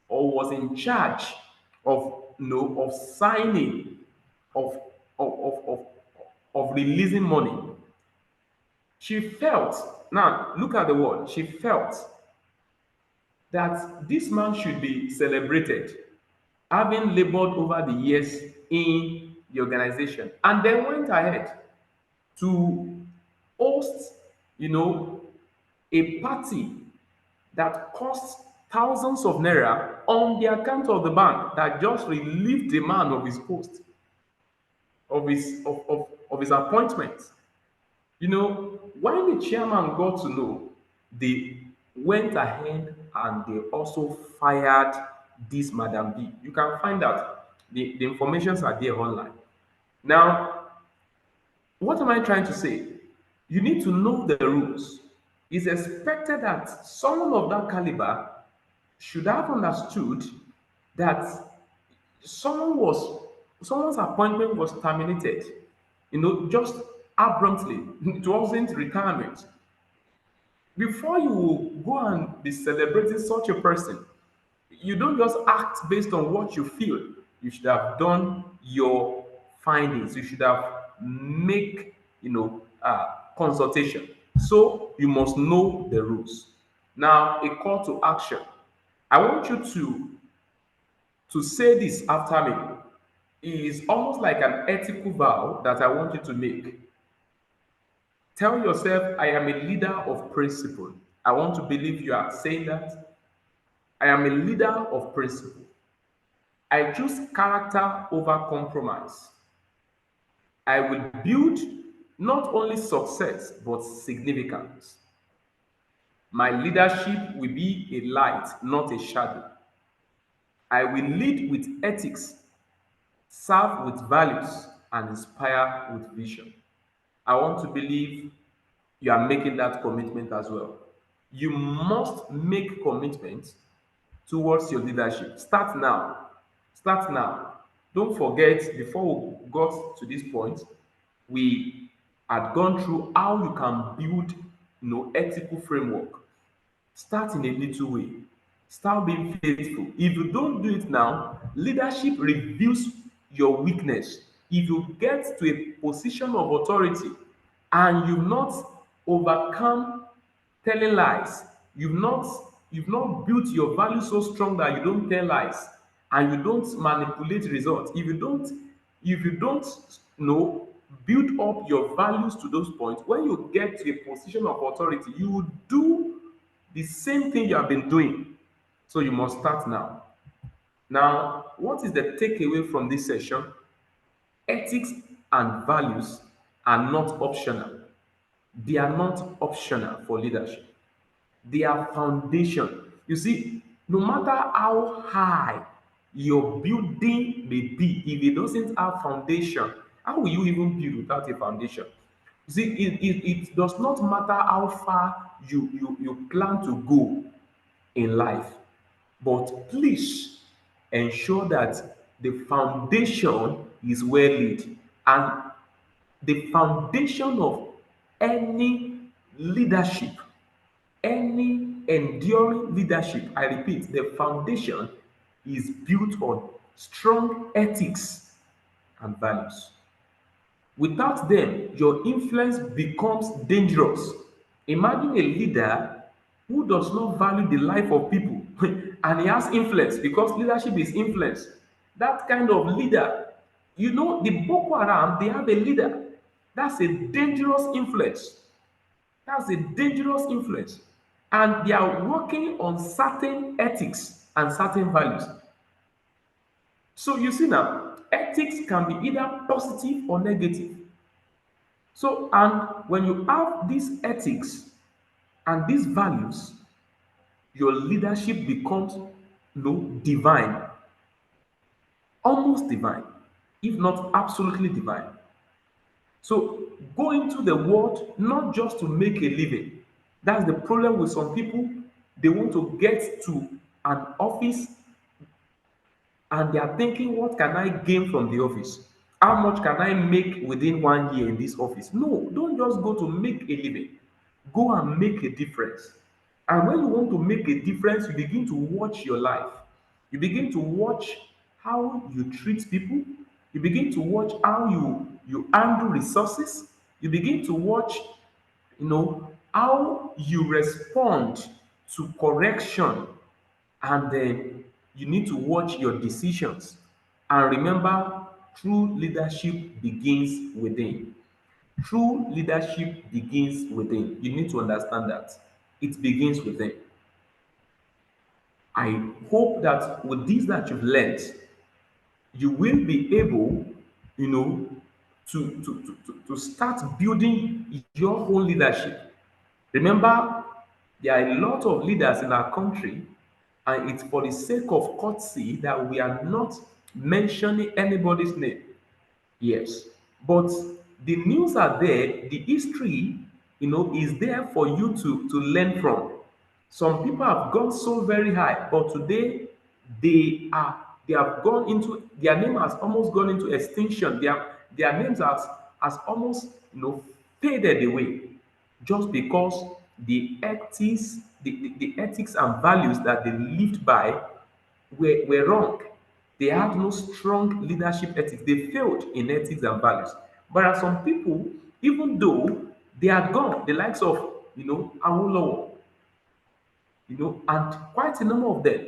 or was in charge of signing of of of releasing money, she felt, now look at the word, she felt that this man should be celebrated, having labored over the years in the organization, and then went ahead to host, you know, a party that cost thousands of naira on the account of the bank that just relieved the man of his post, of his appointment. When the chairman got to know, they went ahead and they also fired this Madam B. You can find out the informations are there online. Now, what am I trying to say? You need to know the rules. It's expected that someone of that caliber should have understood that someone's appointment was terminated, just abruptly. It wasn't retirement. Before you will go and be celebrating such a person, you don't just act based on what you feel. You should have done your findings. You should have make consultation. So you must know the rules. Now, a call to action. I want you to say this after me. It is almost like an ethical vow that I want you to make. Tell yourself, I am a leader of principle. I want to believe you are saying that. I am a leader of principle. I choose character over compromise. I will build not only success but significance. My leadership will be a light, not a shadow. I will lead with ethics, serve with values, and inspire with vision. I want to believe you are making that commitment as well. You must make commitments towards your leadership. Start now. Start now. Don't forget, before we got to this point, we had gone through how you can build ethical framework. Start in a little way. Start being faithful. If you don't do it now, leadership reveals your weakness. If you get to a position of authority and you've not overcome telling lies, you've not built your value so strong that you don't tell lies and you don't manipulate results. If you don't build up your values to those points, when you get to a position of authority, you will do the same thing you have been doing. So you must start now. Now, what is the takeaway from this session? Ethics and values are not optional. They are not optional for leadership. They are foundation. You see, no matter how high your building may be, if it doesn't have foundation, how will you even build without a foundation? You see, it does not matter how far you plan to go in life, but please ensure that the foundation is well laid. And the foundation of any leadership, any enduring leadership, I repeat, the foundation is built on strong ethics and values. Without them, your influence becomes dangerous. Imagine a leader who does not value the life of people and he has influence, because leadership is influence. That kind of leader, the Boko Haram, they have a leader. That's a dangerous influence. That's a dangerous influence. And they are working on certain ethics and certain values. So you see now, ethics can be either positive or negative. So, and when you have these ethics and these values, your leadership becomes divine, almost divine, if not absolutely divine. So go into the world not just to make a living. That's the problem with some people. They want to get to an office and they are thinking, what can I gain from the office? How much can I make within 1 year in this office? No, don't just go to make a living. Go and make a difference. And when you want to make a difference, you begin to watch your life. You begin to watch how you treat people. You begin to watch how you handle resources. You begin to watch, how you respond to correction, and then you need to watch your decisions. And remember, true leadership begins within. True leadership begins within. You need to understand that it begins within. I hope that with this that you've learned, you will be able, you know, to start building your own leadership. Remember, there are a lot of leaders in our country, and it's for the sake of courtesy that we are not mentioning anybody's name. Yes, but the news are there, the history, is there for you to learn from. Some people have gone so very high, but today they have gone into their name has almost gone into extinction. Their names has almost faded away just because the ethics and values that they lived by were wrong. They had no strong leadership ethics. They failed in ethics and values. But there are some people, even though they are gone, the likes of Awolowo, and quite a number of them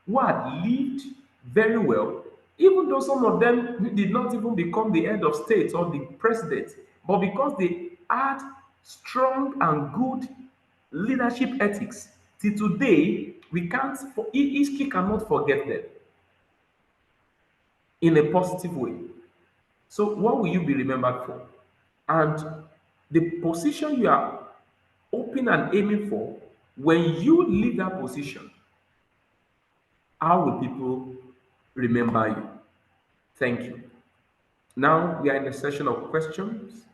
who had lived very well, even though some of them did not even become the head of state or the president, but because they had strong and good leadership ethics, till today we can't history cannot forget them in a positive way. So what will you be remembered for? And the position you are hoping and aiming for, when you leave that position, how will people remember you? Thank you. Now we are in the session of questions.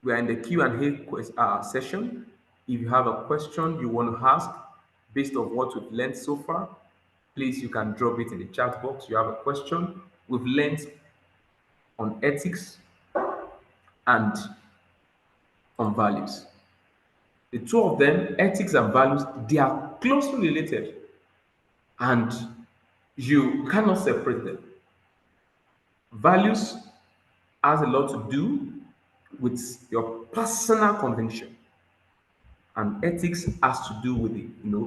We are in the Q&A session. If you have a question you want to ask based on what we've learned so far, please you can drop it in the chat box. You have a question. We've learned on ethics and on values. The two of them, ethics and values, they are closely related and you cannot separate them. Values has a lot to do with your personal conviction, and ethics has to do with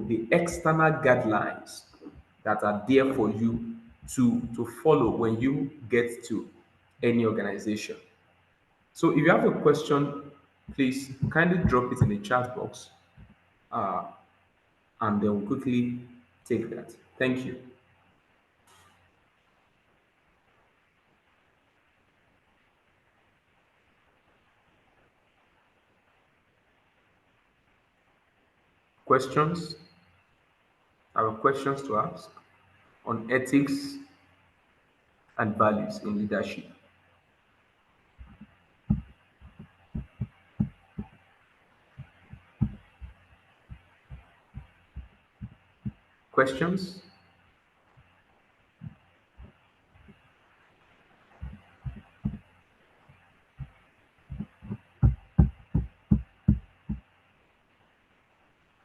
the external guidelines that are there for you to follow when you get to any organization. So if you have a question, please kindly drop it in the chat box, uh, and then we'll quickly take that. Thank you. Questions? I have questions to ask on ethics and values in leadership. Questions?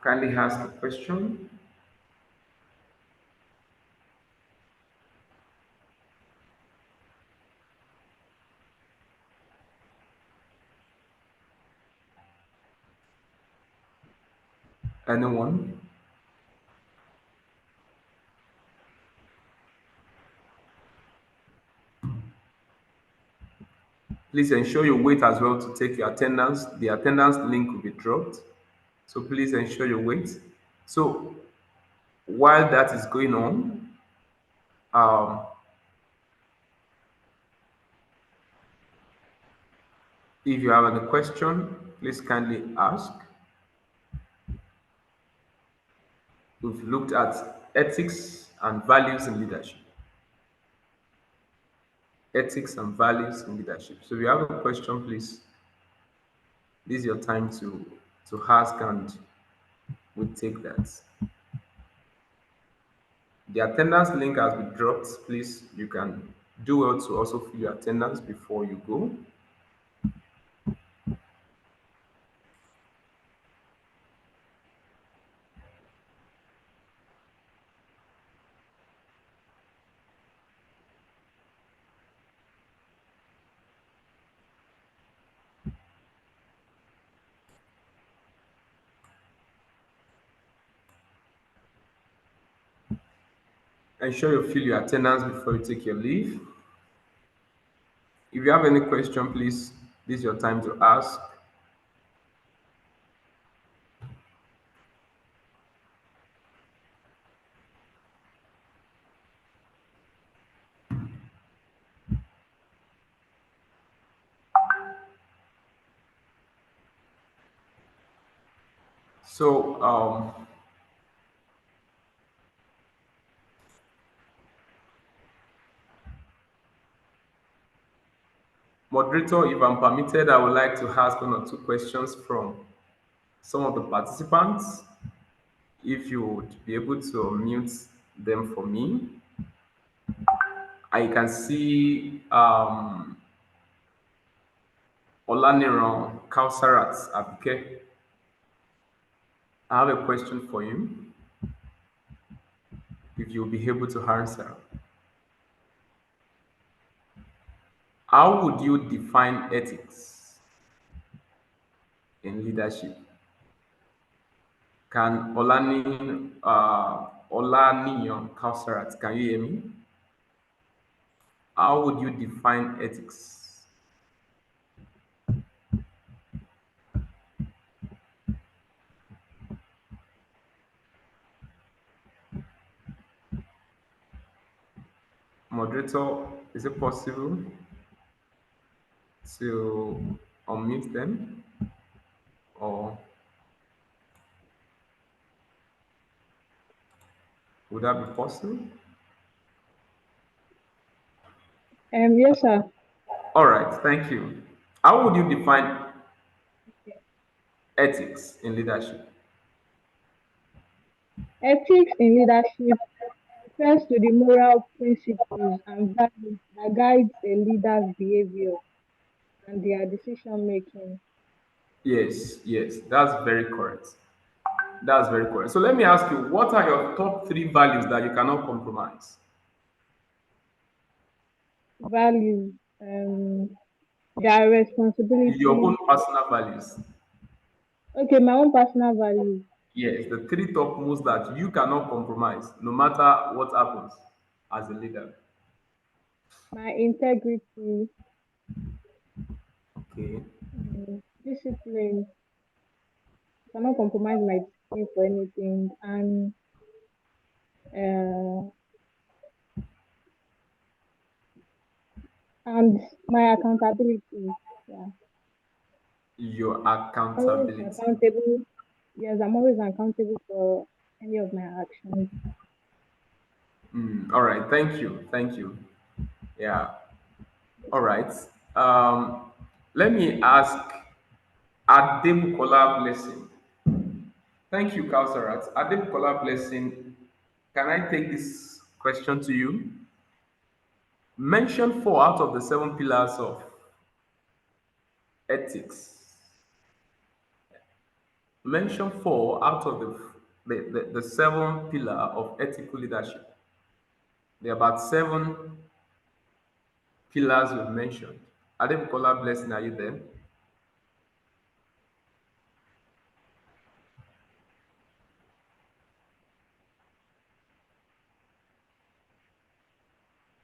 Kindly ask a question. Anyone? Please ensure you wait as well to take your attendance. The attendance link will be dropped. So please ensure you wait. So while that is going on, Um, if you have any question, please kindly ask. We've looked at ethics and values in leadership. Ethics and values in leadership. So if you have a question, please, this is your time to ask and we'll take that. The attendance link has been dropped. Please, you can do well to also fill your attendance before you go. Ensure you fill your attendance before you take your leave. If you have any question, please, this is your time to ask. So, moderator, if I'm permitted, I would like to ask one or two questions from some of the participants. If you would be able to mute them for me. I can see Olaniran Kausarat Abike. I have a question for you, if you'll be able to answer. How would you define ethics in leadership? Can Olaniyan Kausarat, can you hear me? How would you define ethics? Moderator, is it possible to unmute them? Or would that be possible? Yes, sir. All right, thank you. How would you define ethics in leadership? Ethics in leadership refers to the moral principles and values that guide a leader's behavior and their decision making. Yes, yes, that's very correct. That's very correct. So let me ask you, what are your top three values that you cannot compromise? Values, their Your responsibility. own personal values. Okay, my own personal values, Yes, the three top most that you cannot compromise, no matter what happens as a leader. my integrity, Okay. discipline. I cannot compromise my discipline for anything, uh, and my accountability. Yeah, Your always accountability. accountable. Yes, I'm always accountable for any of my actions. All right, thank you. Thank you. Yeah. All right. Let me ask Adebukola Blessing. Thank you, Kausarat. Adebukola Blessing, can I take this question to you? Mention four out of the seven pillars of ethics. Mention four out of the seven pillar of ethical leadership. There are about seven pillars we've mentioned. Adebukola Blessing, are you there?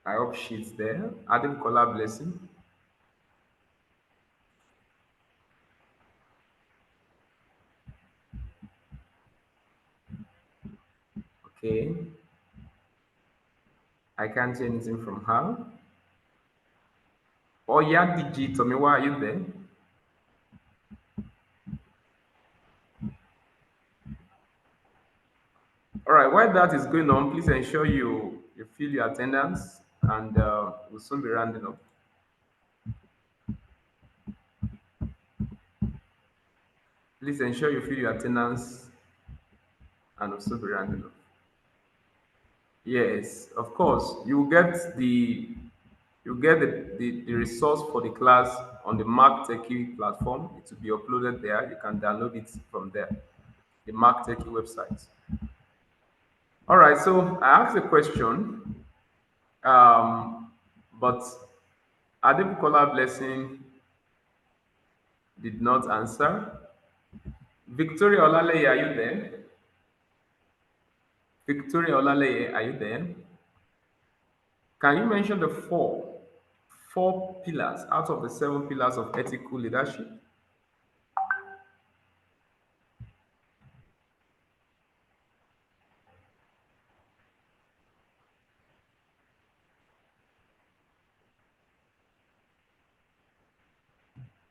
I hope she's there. Adebukola Blessing. Okay. I can't see anything from her. Oh yeah, DG Tomiwa, are you there? All right, while that is going on, please ensure you fill your attendance, and we'll soon be rounding up. Please ensure you fill your attendance, and we'll soon be rounding up. Yes, of course. You get the resource for the class on the Mark Techie platform. It will be uploaded there. You can download it from there, the Mark Techie website. All right. So I asked a question, but Adebukola Blessing did not answer. Victoria Olaleye, are you there? Victoria Olaleye, are you there? Can you mention the four pillars out of the seven pillars of ethical leadership?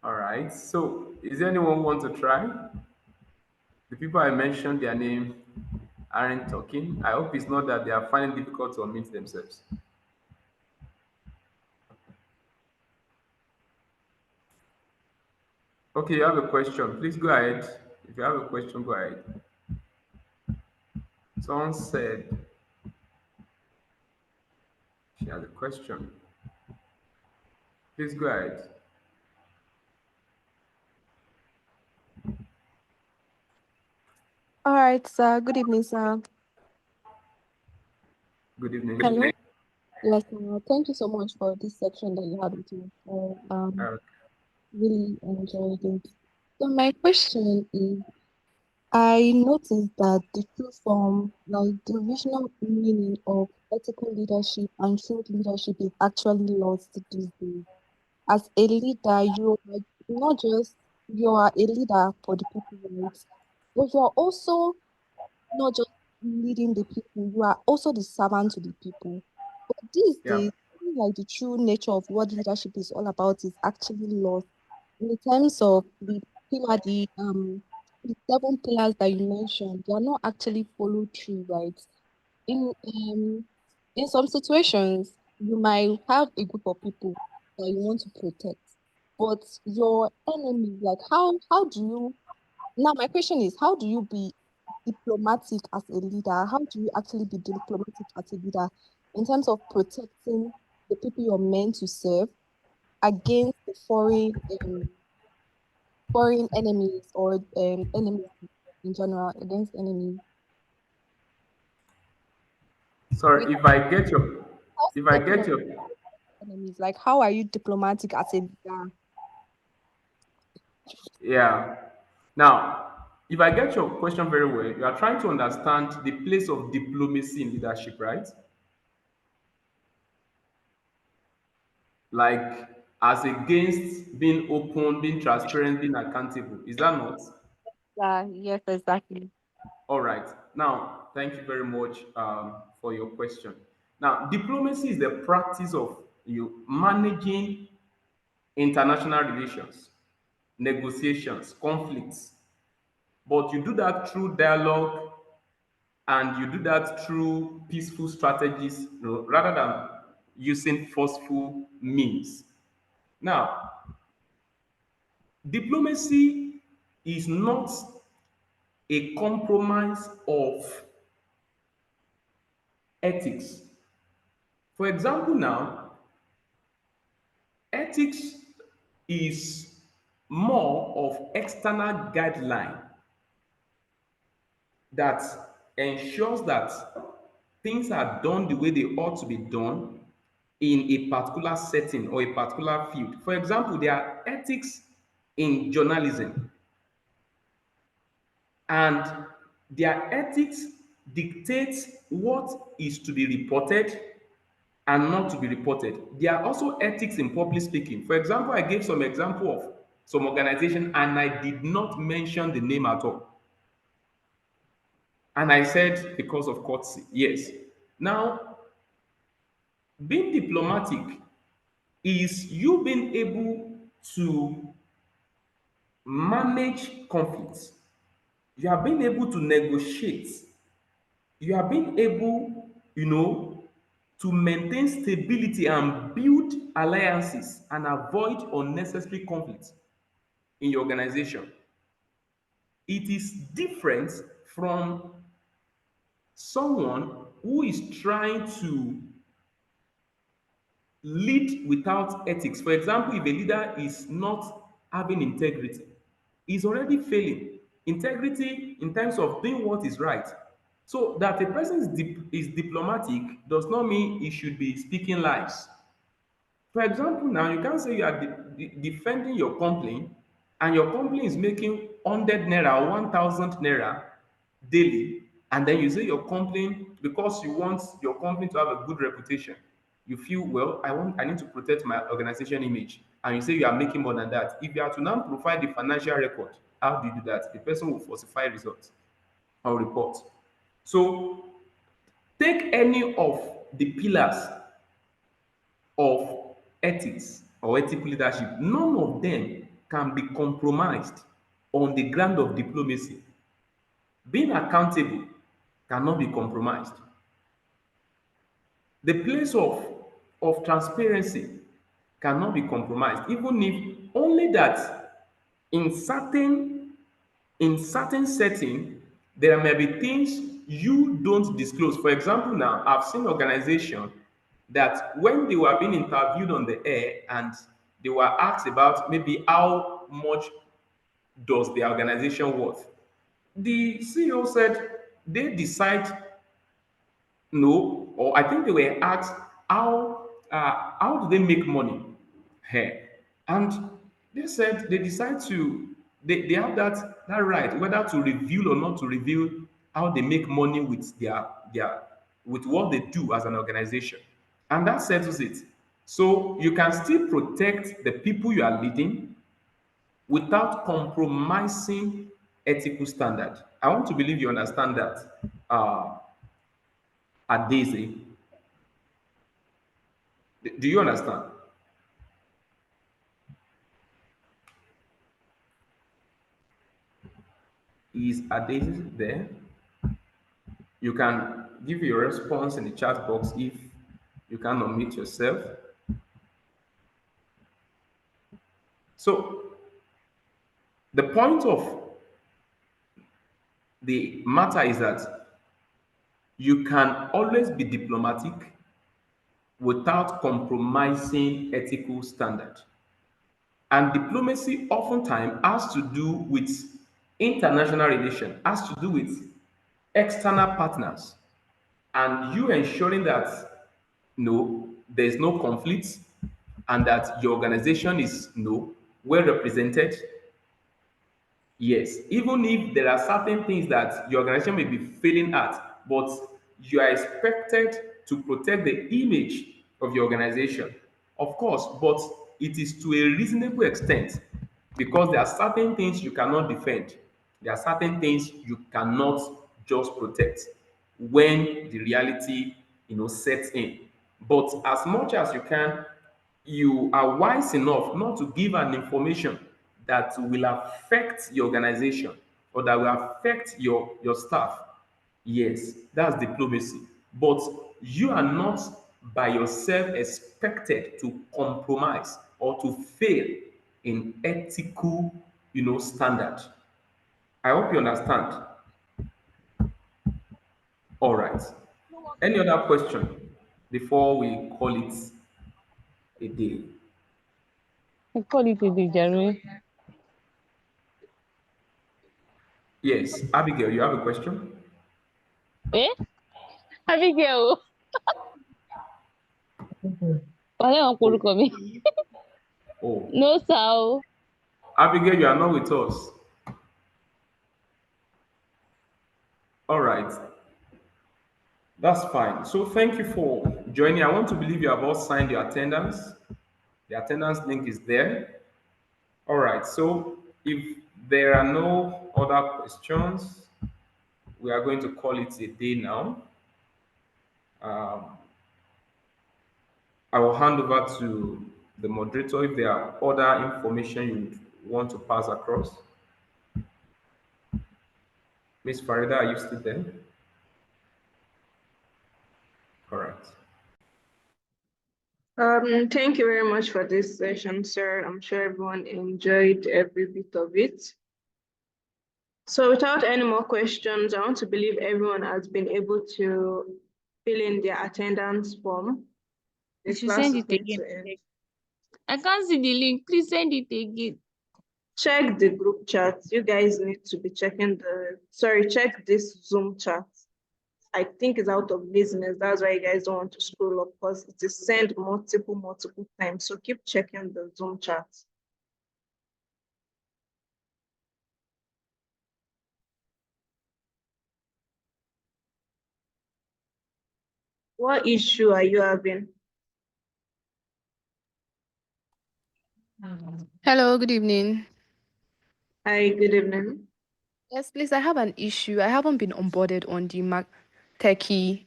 All right. So, is there anyone who want to try? The people I mentioned, their name aren't talking. I hope it's not that they are finding it difficult to unmute themselves. Okay, you have a question. Please go ahead. If you have a question, go ahead. Someone said she has a question. Please go ahead. All right, sir. Good evening, sir. Good evening. Hello. Yes, thank you so much for this section that you had with me. Uh, Really enjoyed it. So my question is, I noticed that the true form, like the original meaning of ethical leadership and truth leadership is actually lost these days. As a leader, you are not just you are a leader for the people, right? But you are also not just leading the people, you are also the servant to the people. But these yeah. days, I feel like the true nature of what leadership is all about is actually lost. In the terms of the seven pillars that you mentioned, they are not actually followed through, right? In in some situations, you might have a group of people that you want to protect, but your enemy, like how do you now, my question is, how do you be diplomatic as a leader? How do you actually be diplomatic as a leader in terms of protecting the people you're meant to serve against the foreign enemies or enemies in general, against enemies? With Sorry, if I setting get up your enemies, like how are you diplomatic as a leader? yeah. Now, if I get your question very well, you are trying to understand the place of diplomacy in leadership, right? Like as against being open, being transparent, being accountable. Is that not? Yeah, yes, exactly. All right. Now, thank you very much for your question. Now, diplomacy is the practice of you managing international relations, negotiations, conflicts, but you do that through dialogue and you do that through peaceful strategies, rather than using forceful means. Now, diplomacy is not a compromise of ethics. For example, now, ethics is more of external guideline that ensures that things are done the way they ought to be done in a particular setting or a particular field. For example, there are ethics in journalism, and their ethics dictates what is to be reported and not to be reported. There are also ethics in public speaking. For example, I gave some example of some organization and I did not mention the name at all. And I said because of courtesy. Yes. Now, Being diplomatic is you being able to manage conflicts. You are being able to negotiate. You are being able, to maintain stability and build alliances and avoid unnecessary conflicts in your organization. It is different from someone who is trying to lead without ethics. For example, if a leader is not having integrity, he's already failing. Integrity in terms of doing what is right. So that a person is diplomatic does not mean he should be speaking lies. For example, now you can't say you are defending your company and your company is making 100 naira or 1,000 naira daily, and then you say your company, because you want your company to have a good reputation, you feel, well, I need to protect my organization image, and you say you are making more than that. If you are to now provide the financial record, how do you do that? The person will falsify results or report. So take any of the pillars of ethics or ethical leadership, none of them can be compromised on the ground of diplomacy. Being accountable cannot be compromised. The place of transparency cannot be compromised, even if only that in certain setting there may be things you don't disclose. For example, now I've seen organization that when they were being interviewed on the air and they were asked about maybe how much does their organization worth, the CEO said they decide no, or I think they were asked how do they make money here, and they said they decide to they have that right whether to reveal or not to reveal how they make money with their with what they do as an organization, and that settles it. So you can still protect the people you are leading without compromising ethical standard. I want to believe you understand that. At Daisy, do you understand? Is Adaise there? You can give your response in the chat box if you can unmute yourself. So the point of the matter is that you can always be diplomatic without compromising ethical standard. And diplomacy oftentimes has to do with international relation, has to do with external partners, and you ensuring that no, there's no conflict and that your organization is no well represented. Yes, even if there are certain things that your organization may be failing at, but you are expected to protect the image of your organization, of course, but it is to a reasonable extent because there are certain things you cannot defend. There are certain things you cannot just protect when the reality, sets in. But as much as you can, you are wise enough not to give an information that will affect your organization or that will affect your staff. Yes, that's diplomacy. But you are not by yourself expected to compromise or to fail in ethical, standard. I hope you understand. All right. Any other question before we call it a day? I call it a day, Jerry. Yes, Abigail, you have a question? Eh? Abigail. Wale wọn Oh, porúkọ mi. oh. No, sir. Abigail, you are not with us. All right, that's fine. So thank you for joining. I want to believe you have all signed your attendance. The attendance link is there. All right, so if there are no other questions, we are going to call it a day now. Um, I will hand over to the moderator if there are other information you would want to pass across. Miss Farida, are you still there? Correct. Thank you very much for this session, sir. I'm sure everyone enjoyed every bit of it. So without any more questions, I want to believe everyone has been able to fill in their attendance form. The You should class send is it going again. to end. I can't see the link. Please send it again. Check the group chat. You guys need to be checking check this Zoom chat. I think it's out of laziness. That's why you guys don't want to scroll up because it is sent multiple times. So keep checking the Zoom chat. What issue are you having? Hello, good evening. Hi, good evening. Yes, please, I have an issue. I haven't been onboarded on the Mac Techie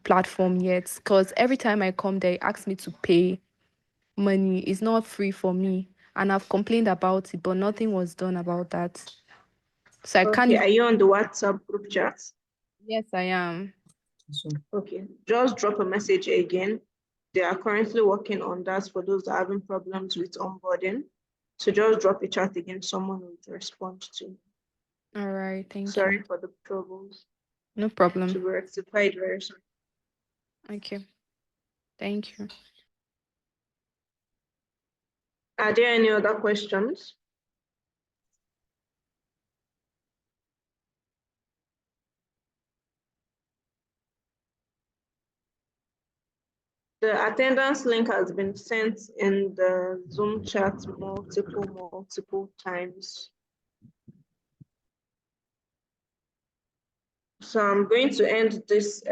platform yet because every time I come there, it asks me to pay money. It's not free for me. And I've complained about it, but nothing was done about that. So I can't Okay, even. are you on the WhatsApp group chat? Yes, I am. Okay, just drop a message again. They are currently working on that for those that are having problems with onboarding. So just drop a chat again, someone will respond to you. All right, thank Sorry you. for the troubles. No To problem. be rectified very soon. Okay, thank you. Are there any other questions? The attendance link has been sent in the Zoom chat multiple times. So I'm going to end this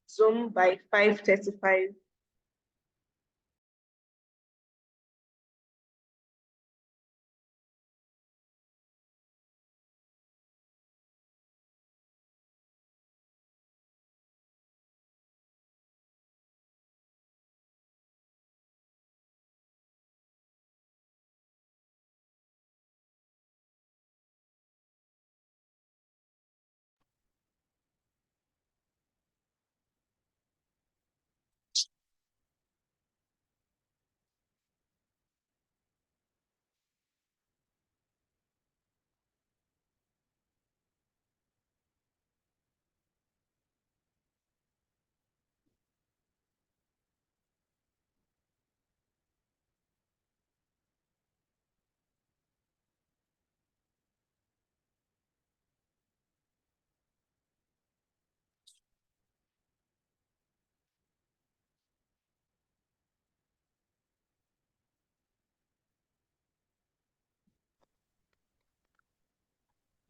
Zoom by 5:35.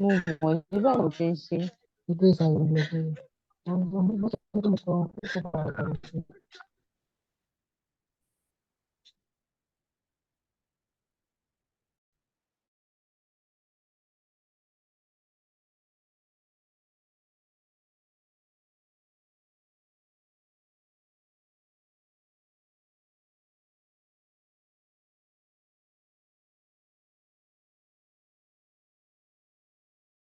Mo mọ̀ ní báwo ṣe ń ṣe ìgbésẹ̀ ìlú àwọn ọmọ tó ń sọ ó padà sí.